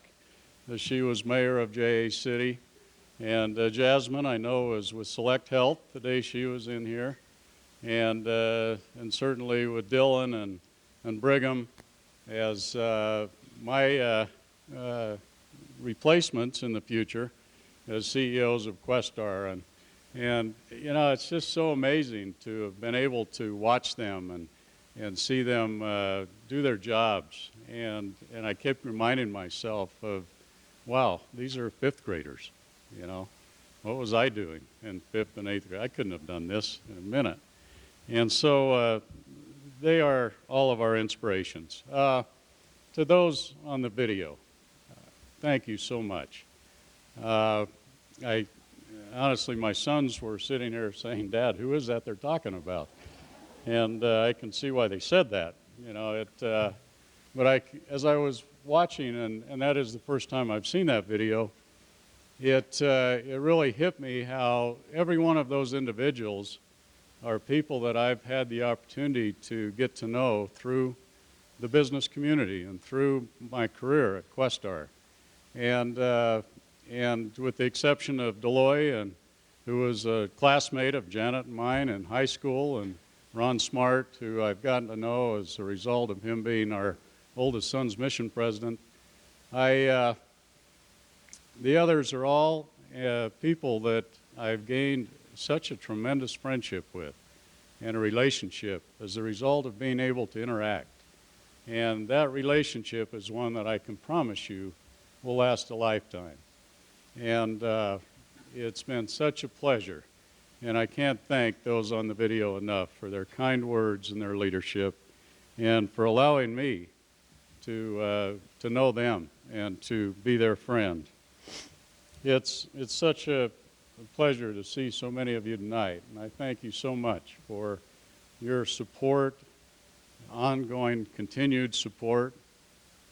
as she was mayor of JA City. And Jasmine, I know, was with Select Health the day she was in here. And certainly with Dylan and Brigham as my replacements in the future as CEOs of Questar. And you know, it's just so amazing to have been able to watch them and see them do their jobs. And I kept reminding myself of, wow, these are fifth graders, you know. What was I doing in fifth and eighth grade? I couldn't have done this in a minute. And so they are all of our inspirations. To those on the video, thank you so much. Honestly, my sons were sitting here saying, Dad, who is that they're talking about? And I can see why they said that. You know, but as I was watching, and that is the first time I've seen that video, it really hit me how every one of those individuals are people that I've had the opportunity to get to know through the business community and through my career at Questar. And with the exception of Deloy, who was a classmate of Janet and mine in high school, and Ron Smart, who I've gotten to know as a result of him being our oldest son's mission president, the others are all people that I've gained such a tremendous friendship with and a relationship as a result of being able to interact. And that relationship is one that I can promise you will last a lifetime. And it's been such a pleasure. And I can't thank those on the video enough for their kind words and their leadership and for allowing me to know them and to be their friend. It's such a pleasure to see so many of you tonight, and I thank you so much for your support, ongoing, continued support,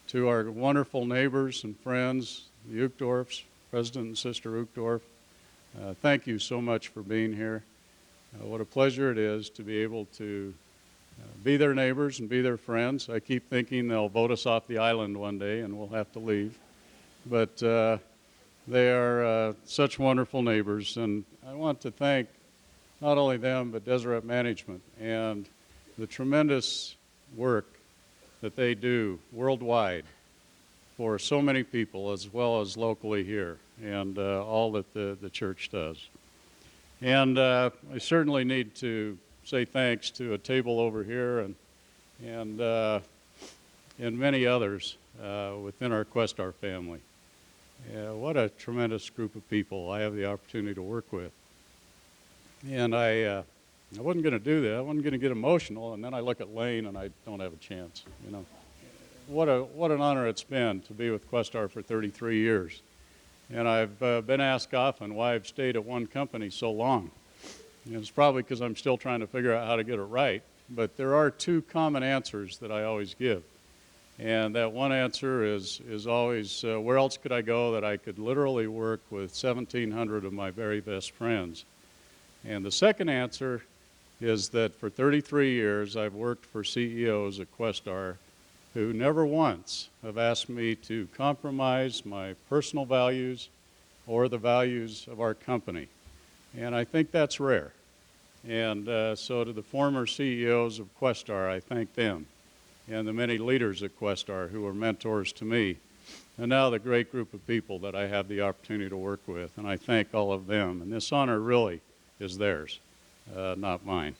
to our wonderful neighbors and friends, the Uchtdorfs, President and Sister Uchtdorf. Thank you so much for being here. What a pleasure it is to be able to be their neighbors and be their friends. I keep thinking they'll vote us off the island one day and we'll have to leave. But they are such wonderful neighbors, and I want to thank not only them but Deseret Management and the tremendous work that they do worldwide for so many people as well as locally here, and all that the church does. And I certainly need to say thanks to a table over here and many others within our Questar family. What a tremendous group of people I have the opportunity to work with. And I wasn't going to do that. I wasn't going to get emotional, and then I look at Lane and I don't have a chance, you know. What an honor it's been to be with Questar for 33 years. And I've been asked often why I've stayed at one company so long. And it's probably because I'm still trying to figure out how to get it right. But there are two common answers that I always give. And that one answer is always, where else could I go that I could literally work with 1,700 of my very best friends? And the second answer is that for 33 years I've worked for CEOs at Questar who never once have asked me to compromise my personal values or the values of our company. And I think that's rare. And so to the former CEOs of Questar, I thank them, and the many leaders at Questar who are mentors to me, and now the great group of people that I have the opportunity to work with, and I thank all of them. And this honor really is theirs, not mine.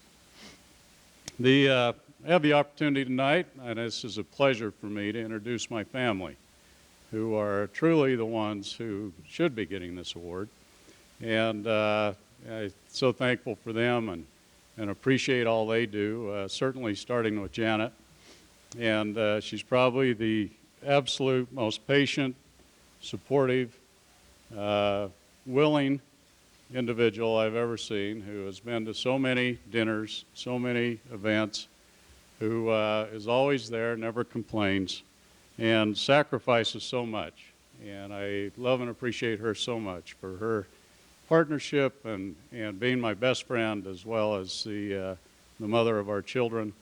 I have the opportunity tonight, and this is a pleasure for me, to introduce my family, who are truly the ones who should be getting this award. And I'm so thankful for them and appreciate all they do, certainly starting with Janet. And she's probably the absolute most patient, supportive, willing individual I've ever seen, who has been to so many dinners, so many events, who is always there, never complains, and sacrifices so much. And I love and appreciate her so much for her partnership and being my best friend, as well as the mother of our children.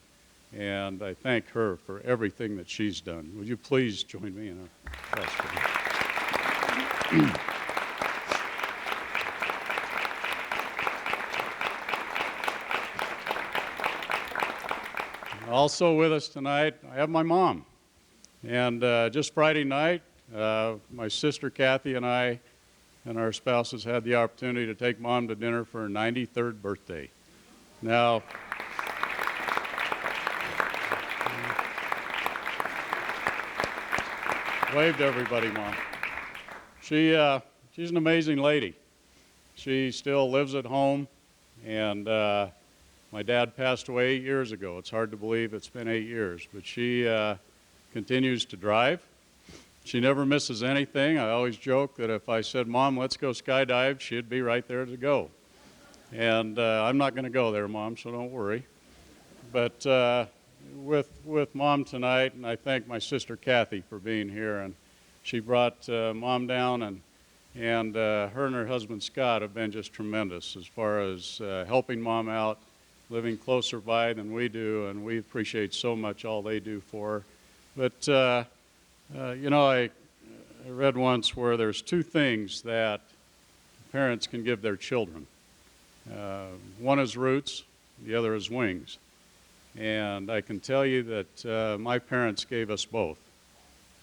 And I thank her for everything that she's done. Would you please join me in a applause for her? Also with us tonight, I have my mom. And just Friday night, my sister Kathy and I and our spouses had the opportunity to take Mom to dinner for her 93rd birthday. Now, wave to everybody, Mom. She's an amazing lady. She still lives at home, and my dad passed away 8 years ago. It's hard to believe it's been 8 years, but she continues to drive. She never misses anything. I always joke that if I said, Mom, let's go skydive, she'd be right there to go. And I'm not going to go there, Mom, so don't worry. But with Mom tonight, and I thank my sister Kathy for being here, and she brought Mom down, and her and her husband Scott have been just tremendous as far as helping Mom out, living closer by than we do, and we appreciate so much all they do for her. But you know, I read once where there's two things that parents can give their children. One is roots, the other is wings. And I can tell you that my parents gave us both.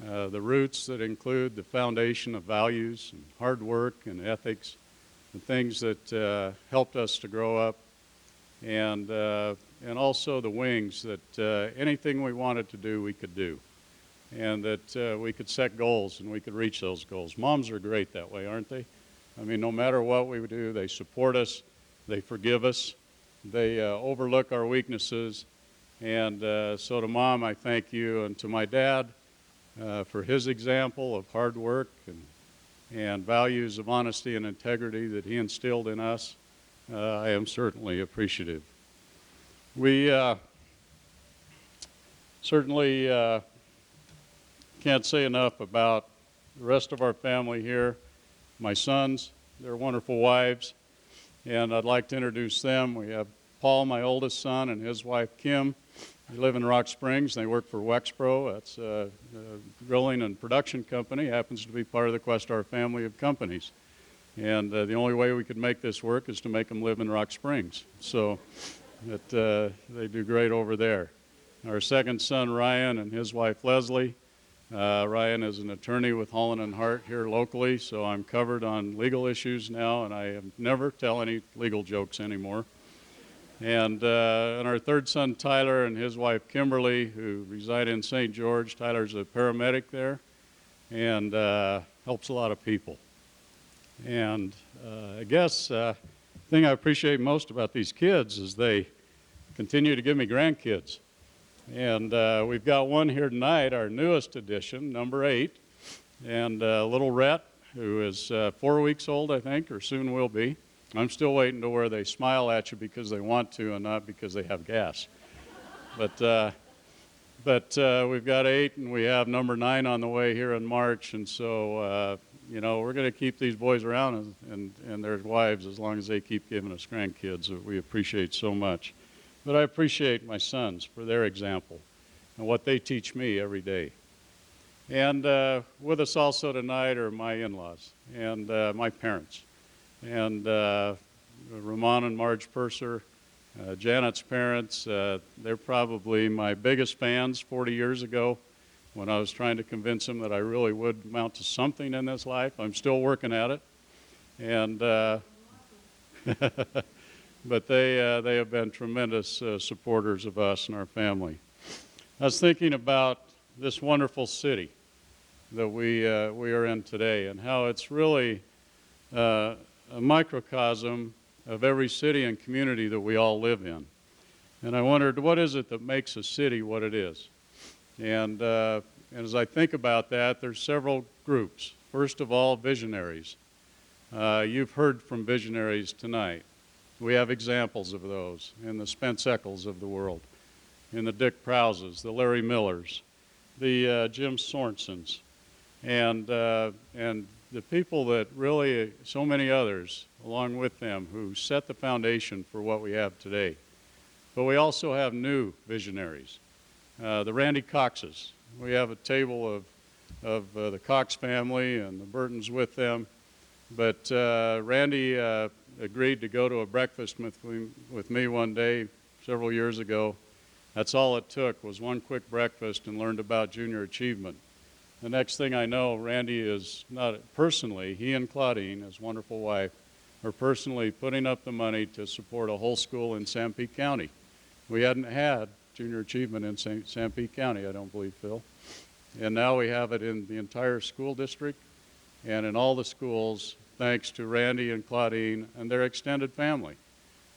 The roots that include the foundation of values and hard work and ethics, the things that helped us to grow up, and also the wings that anything we wanted to do, we could do. And that we could set goals and we could reach those goals. Moms are great that way, aren't they? I mean, no matter what we do, they support us, they forgive us, they overlook our weaknesses. And so to Mom, I thank you, and to my dad for his example of hard work and values of honesty and integrity that he instilled in us. I am certainly appreciative. We certainly can't say enough about the rest of our family here. My sons, their wonderful wives, and I'd like to introduce them. We have Paul, my oldest son, and his wife Kim. They live in Rock Springs. They work for Wexpro. That's a grilling and production company. Happens to be part of the Questar family of companies. And the only way we could make this work is to make them live in Rock Springs. So they do great over there. Our second son, Ryan, and his wife, Leslie. Ryan is an attorney with Holland & Hart here locally, so I'm covered on legal issues now, and I never tell any legal jokes anymore. And our third son, Tyler, and his wife, Kimberly, who reside in St. George. Tyler's a paramedic there and helps a lot of people. And I guess the thing I appreciate most about these kids is they continue to give me grandkids. And we've got one here tonight, our newest addition, number 8, and little Rhett, who is 4 weeks old, I think, or soon will be. I'm still waiting to where they smile at you because they want to and not because they have gas. But we've got 8, and we have number 9 on the way here in March, and so, you know, we're going to keep these boys around and their wives as long as they keep giving us grandkids that we appreciate so much. But I appreciate my sons for their example and what they teach me every day. And with us also tonight are my in-laws and my parents. And Ramon and Marge Purser, Janet's parents, they're probably my biggest fans 40 years ago when I was trying to convince them that I really would amount to something in this life. I'm still working at it. And but they have been tremendous supporters of us and our family. I was thinking about this wonderful city that we are in today and how it's really a microcosm of every city and community that we all live in. And I wondered, what is it that makes a city what it is? And as I think about that, there's several groups. First of all, visionaries. You've heard from visionaries tonight. We have examples of those in the Spence Eccles of the world, in the Dick Prowses, the Larry Millers, the Jim Sorensens, And the people that really, so many others, along with them, who set the foundation for what we have today. But we also have new visionaries. The Randy Coxes. We have a table of the Cox family and the Burtons with them. But Randy agreed to go to a breakfast with me one day several years ago. That's all it took was one quick breakfast and learned about junior achievement. The next thing I know, Randy is not personally, he and Claudine, his wonderful wife, are personally putting up the money to support a whole school in Sanpete County. We hadn't had junior achievement in Sanpete County, I don't believe, Phil. And now we have it in the entire school district and in all the schools, thanks to Randy and Claudine and their extended family,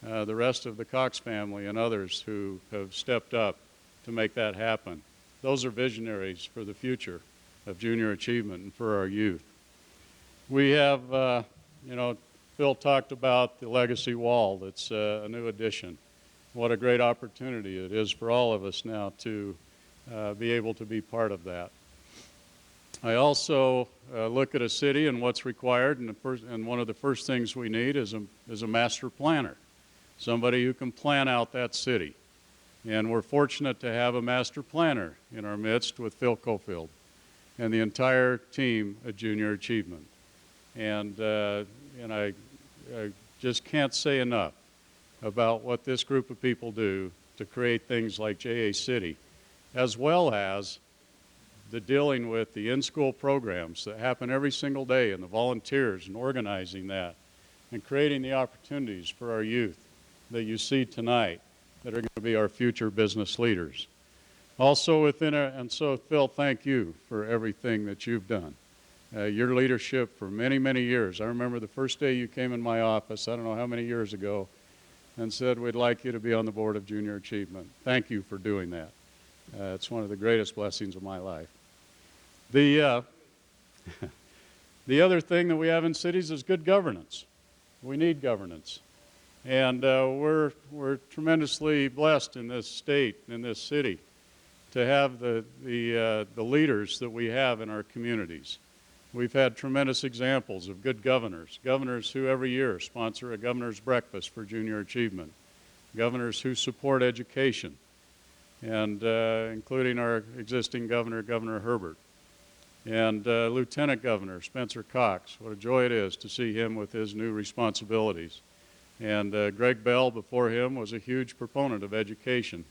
the rest of the Cox family and others who have stepped up to make that happen. Those are visionaries for the future of junior achievement and for our youth. We have, Phil talked about the legacy wall that's a new addition. What a great opportunity it is for all of us now to be able to be part of that. I also look at a city and what's required, and one of the first things we need is a master planner, somebody who can plan out that city. And we're fortunate to have a master planner in our midst with Phil Cofield and the entire team at Junior Achievement. And I just can't say enough about what this group of people do to create things like JA City, as well as the dealing with the in-school programs that happen every single day and the volunteers and organizing that and creating the opportunities for our youth that you see tonight that are going to be our future business leaders. Also and so Phil, thank you for everything that you've done. Your leadership for many, many years. I remember the first day you came in my office, I don't know how many years ago, and said we'd like you to be on the board of Junior Achievement. Thank you for doing that. It's one of the greatest blessings of my life. The other thing that we have in cities is good governance. We need governance. And we're tremendously blessed in this state, in this city, to have the leaders that we have in our communities. We've had tremendous examples of good governors who every year sponsor a governor's breakfast for junior achievement, governors who support education, and including our existing governor, Governor Herbert, and Lieutenant Governor Spencer Cox. What a joy it is to see him with his new responsibilities. And Greg Bell before him was a huge proponent of education.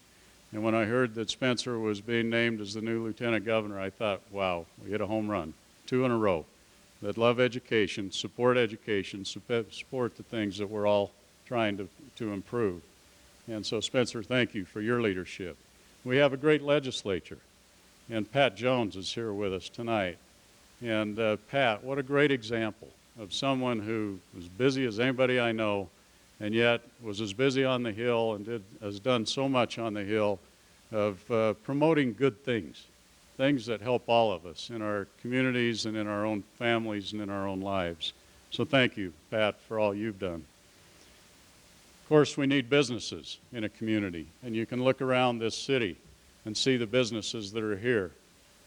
And when I heard that Spencer was being named as the new Lieutenant Governor, I thought, wow, we hit a home run. 2 in a row that love education, support the things that we're all trying to improve. And so, Spencer, thank you for your leadership. We have a great legislature, and Pat Jones is here with us tonight. And Pat, what a great example of someone who was busy as anybody I know, and yet was as busy on the Hill and has done so much on the Hill of promoting good things, things that help all of us in our communities and in our own families and in our own lives. So thank you, Pat, for all you've done. Of course, we need businesses in a community, and you can look around this city and see the businesses that are here.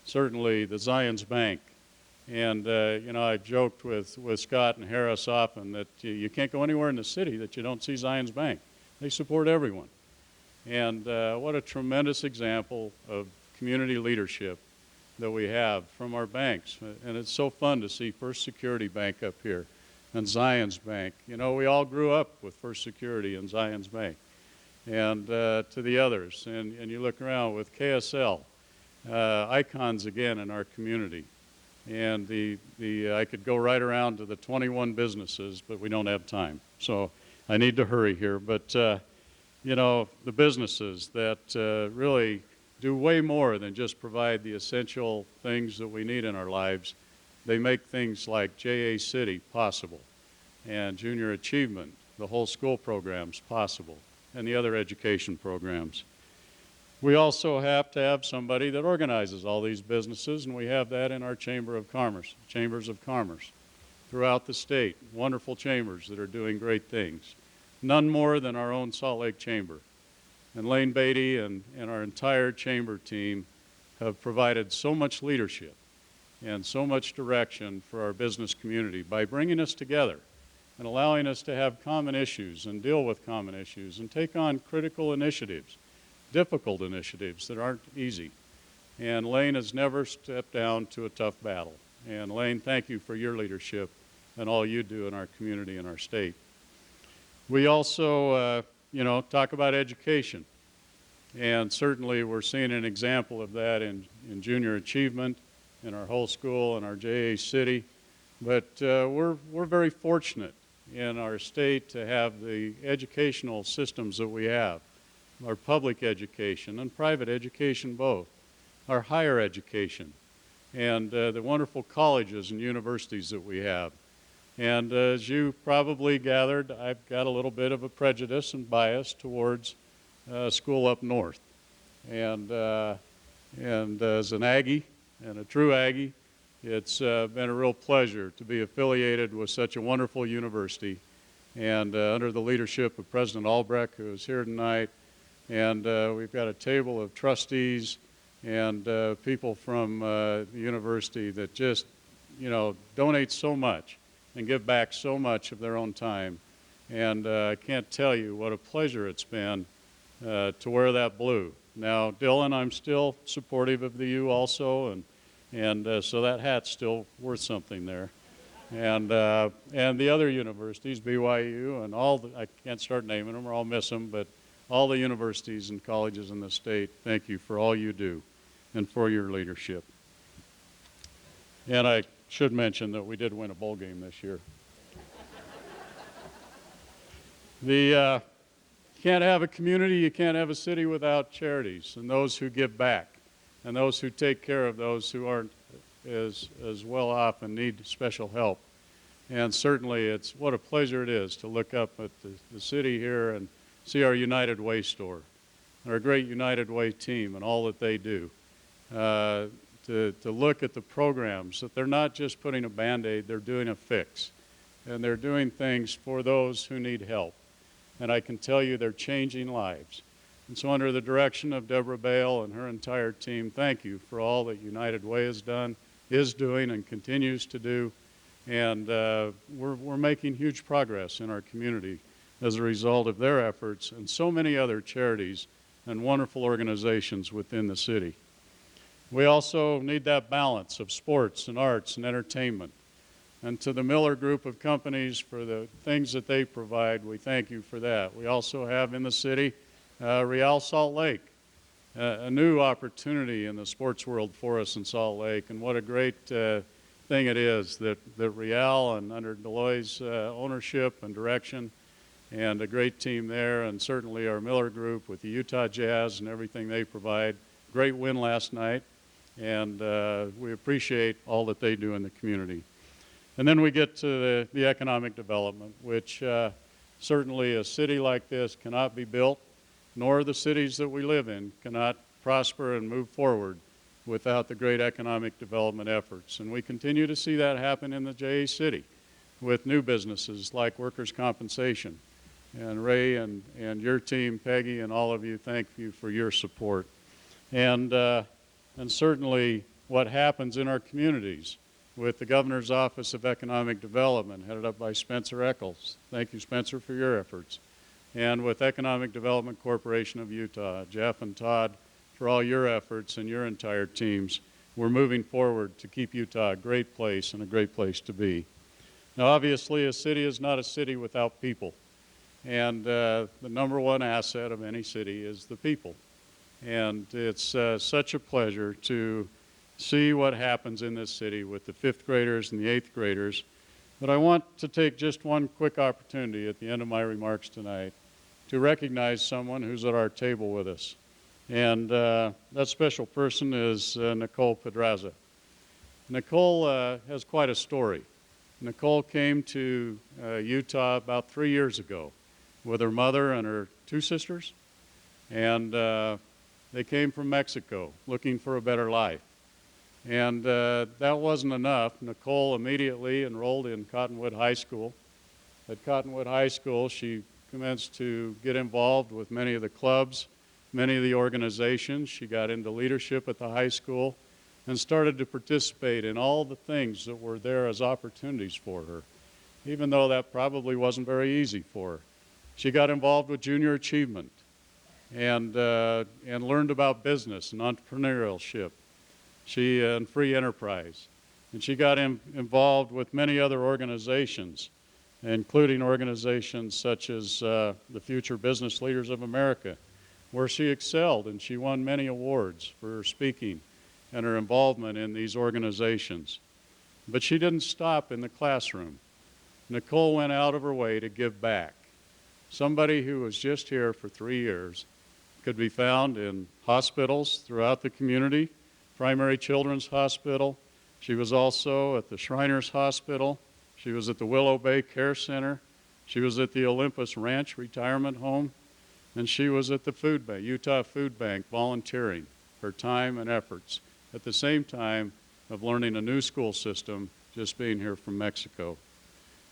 Certainly the Zions Bank. And, I joked with Scott and Harris often that you can't go anywhere in the city that you don't see Zions Bank. They support everyone. And what a tremendous example of community leadership that we have from our banks. And it's so fun to see First Security Bank up here and Zions Bank. We all grew up with First Security and Zions Bank. And to the others. And you look around with KSL, icons again in our community. And I could go right around to the 21 businesses, but we don't have time. So I need to hurry here. But, the businesses that really do way more than just provide the essential things that we need in our lives. They make things like JA City possible, and Junior Achievement, the whole school programs possible, and the other education programs. We also have to have somebody that organizes all these businesses, and we have that in our chambers of commerce throughout the state. Wonderful chambers that are doing great things. None more than our own Salt Lake Chamber. And Lane Beatty and our entire chamber team have provided so much leadership and so much direction for our business community by bringing us together and allowing us to have common issues and deal with common issues and take on critical initiatives, difficult initiatives that aren't easy. And Lane has never stepped down to a tough battle. And Lane, thank you for your leadership and all you do in our community and our state. We also, talk about education. And certainly we're seeing an example of that in junior achievement in our whole school and our JA City. But we're very fortunate in our state to have the educational systems that we have, our public education and private education both, our higher education, and the wonderful colleges and universities that we have. And as you probably gathered, I've got a little bit of a prejudice and bias towards school up north. And as an Aggie and a true Aggie, it's been a real pleasure to be affiliated with such a wonderful university, and under the leadership of President Albrecht, who is here tonight. And we've got a table of trustees and people from the university that just, donate so much and give back so much of their own time. And I can't tell you what a pleasure it's been to wear that blue. Now, Dylan, I'm still supportive of the U also, and so that hat's still worth something there. And the other universities, BYU and I can't start naming them or I'll miss them, but all the universities and colleges in the state, thank you for all you do and for your leadership. And I should mention that we did win a bowl game this year. You can't have a community, you can't have a city without charities and those who give back and those who take care of those who aren't as well off and need special help. And certainly it's what a pleasure it is to look up at the city here and see our United Way store, our great United Way team and all that they do. To look at the programs, that they're not just putting a Band-Aid, they're doing a fix. And they're doing things for those who need help. And I can tell you they're changing lives. And so under the direction of Deborah Bale and her entire team, thank you for all that United Way has done, is doing, and continues to do. And we're making huge progress in our community as a result of their efforts and so many other charities and wonderful organizations within the city. We also need that balance of sports and arts and entertainment. And to the Miller Group of companies for the things that they provide, we thank you for that. We also have in the city Real Salt Lake, a new opportunity in the sports world for us in Salt Lake. And what a great thing it is that Real and under Deloy's ownership and direction, and a great team there, and certainly our Miller Group with the Utah Jazz and everything they provide. Great win last night, and we appreciate all that they do in the community. And then we get to the economic development, which certainly a city like this cannot be built, nor the cities that we live in cannot prosper and move forward without the great economic development efforts. And we continue to see that happen in the JA City with new businesses like workers' compensation. And Ray and your team, Peggy, and all of you, thank you for your support. And certainly what happens in our communities with the Governor's Office of Economic Development, headed up by Spencer Eccles. Thank you, Spencer, for your efforts. And with Economic Development Corporation of Utah, Jeff and Todd, for all your efforts and your entire teams. We're moving forward to keep Utah a great place and a great place to be. Now, obviously, a city is not a city without people. And the number one asset of any city is the people. And it's such a pleasure to see what happens in this city with the 5th graders and the 8th graders. But I want to take just one quick opportunity at the end of my remarks tonight to recognize someone who's at our table with us. And that special person is Nicole Pedraza. Nicole has quite a story. Nicole came to Utah about 3 years ago with her mother and her 2 sisters. And they came from Mexico looking for a better life. And that wasn't enough. Nicole immediately enrolled in Cottonwood High School. At Cottonwood High School, she commenced to get involved with many of the clubs, many of the organizations. She got into leadership at the high school. and started to participate in all the things that were there as opportunities for her, even though that probably wasn't very easy for her. She got involved with junior achievement and learned about business and entrepreneurship and free enterprise. And she got involved with many other organizations, including organizations such as the Future Business Leaders of America, where she excelled and she won many awards for her speaking and her involvement in these organizations. But she didn't stop in the classroom. Nicole went out of her way to give back. Somebody who was just here for 3 years could be found in hospitals throughout the community, Primary Children's Hospital. She was also at the Shriners Hospital. She was at the Willow Bay Care Center. She was at the Olympus Ranch Retirement Home. And she was at the Food Bank, Utah Food Bank, volunteering her time and efforts at the same time of learning a new school system, just being here from Mexico.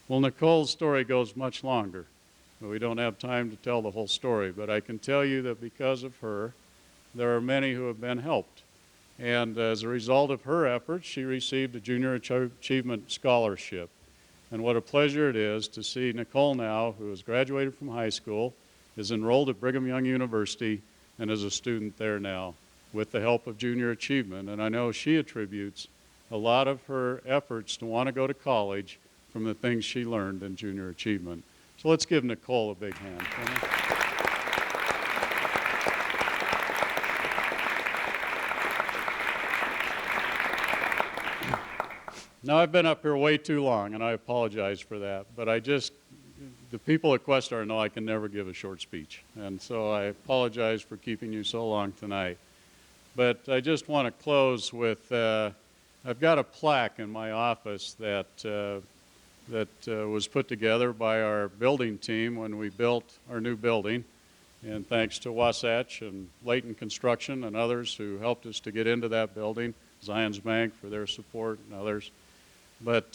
Well, Nicole's story goes much longer. We don't have time to tell the whole story, but I can tell you that because of her, there are many who have been helped. And as a result of her efforts, she received a Junior Achievement Scholarship. And what a pleasure it is to see Nicole now, who has graduated from high school, is enrolled at Brigham Young University, and is a student there now with the help of Junior Achievement. And I know she attributes a lot of her efforts to want to go to college from the things she learned in Junior Achievement. So let's give Nicole a big hand. Now, I've been up here way too long, and I apologize for that, but the people at Questar know I can never give a short speech, and so I apologize for keeping you so long tonight. But I just want to close with, I've got a plaque in my office that was put together by our building team when we built our new building, and thanks to Wasatch and Layton Construction and others who helped us to get into that building, Zions Bank for their support and others. But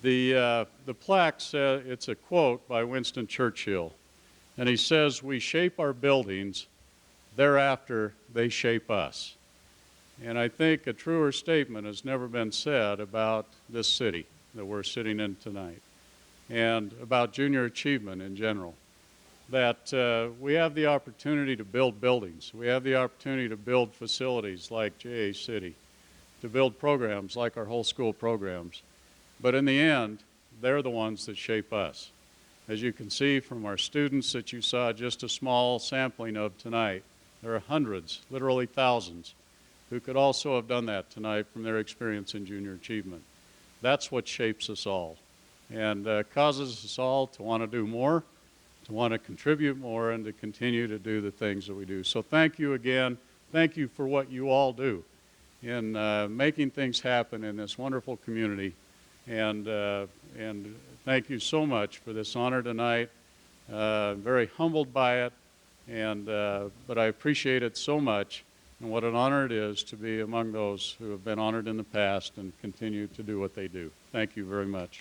the plaque says, it's a quote by Winston Churchill, and he says, "We shape our buildings, thereafter they shape us." And I think a truer statement has never been said about this city that we're sitting in tonight, and about junior achievement in general. That we have the opportunity to build buildings. We have the opportunity to build facilities like JA City, to build programs like our whole school programs. But in the end, they're the ones that shape us. As you can see from our students that you saw just a small sampling of tonight, there are hundreds, literally thousands, who could also have done that tonight from their experience in junior achievement. That's what shapes us all and causes us all to want to do more, to want to contribute more, and to continue to do the things that we do. So thank you again. Thank you for what you all do in making things happen in this wonderful community. And thank you so much for this honor tonight. Very humbled by it, but I appreciate it so much, and what an honor it is to be among those who have been honored in the past and continue to do what they do. Thank you very much.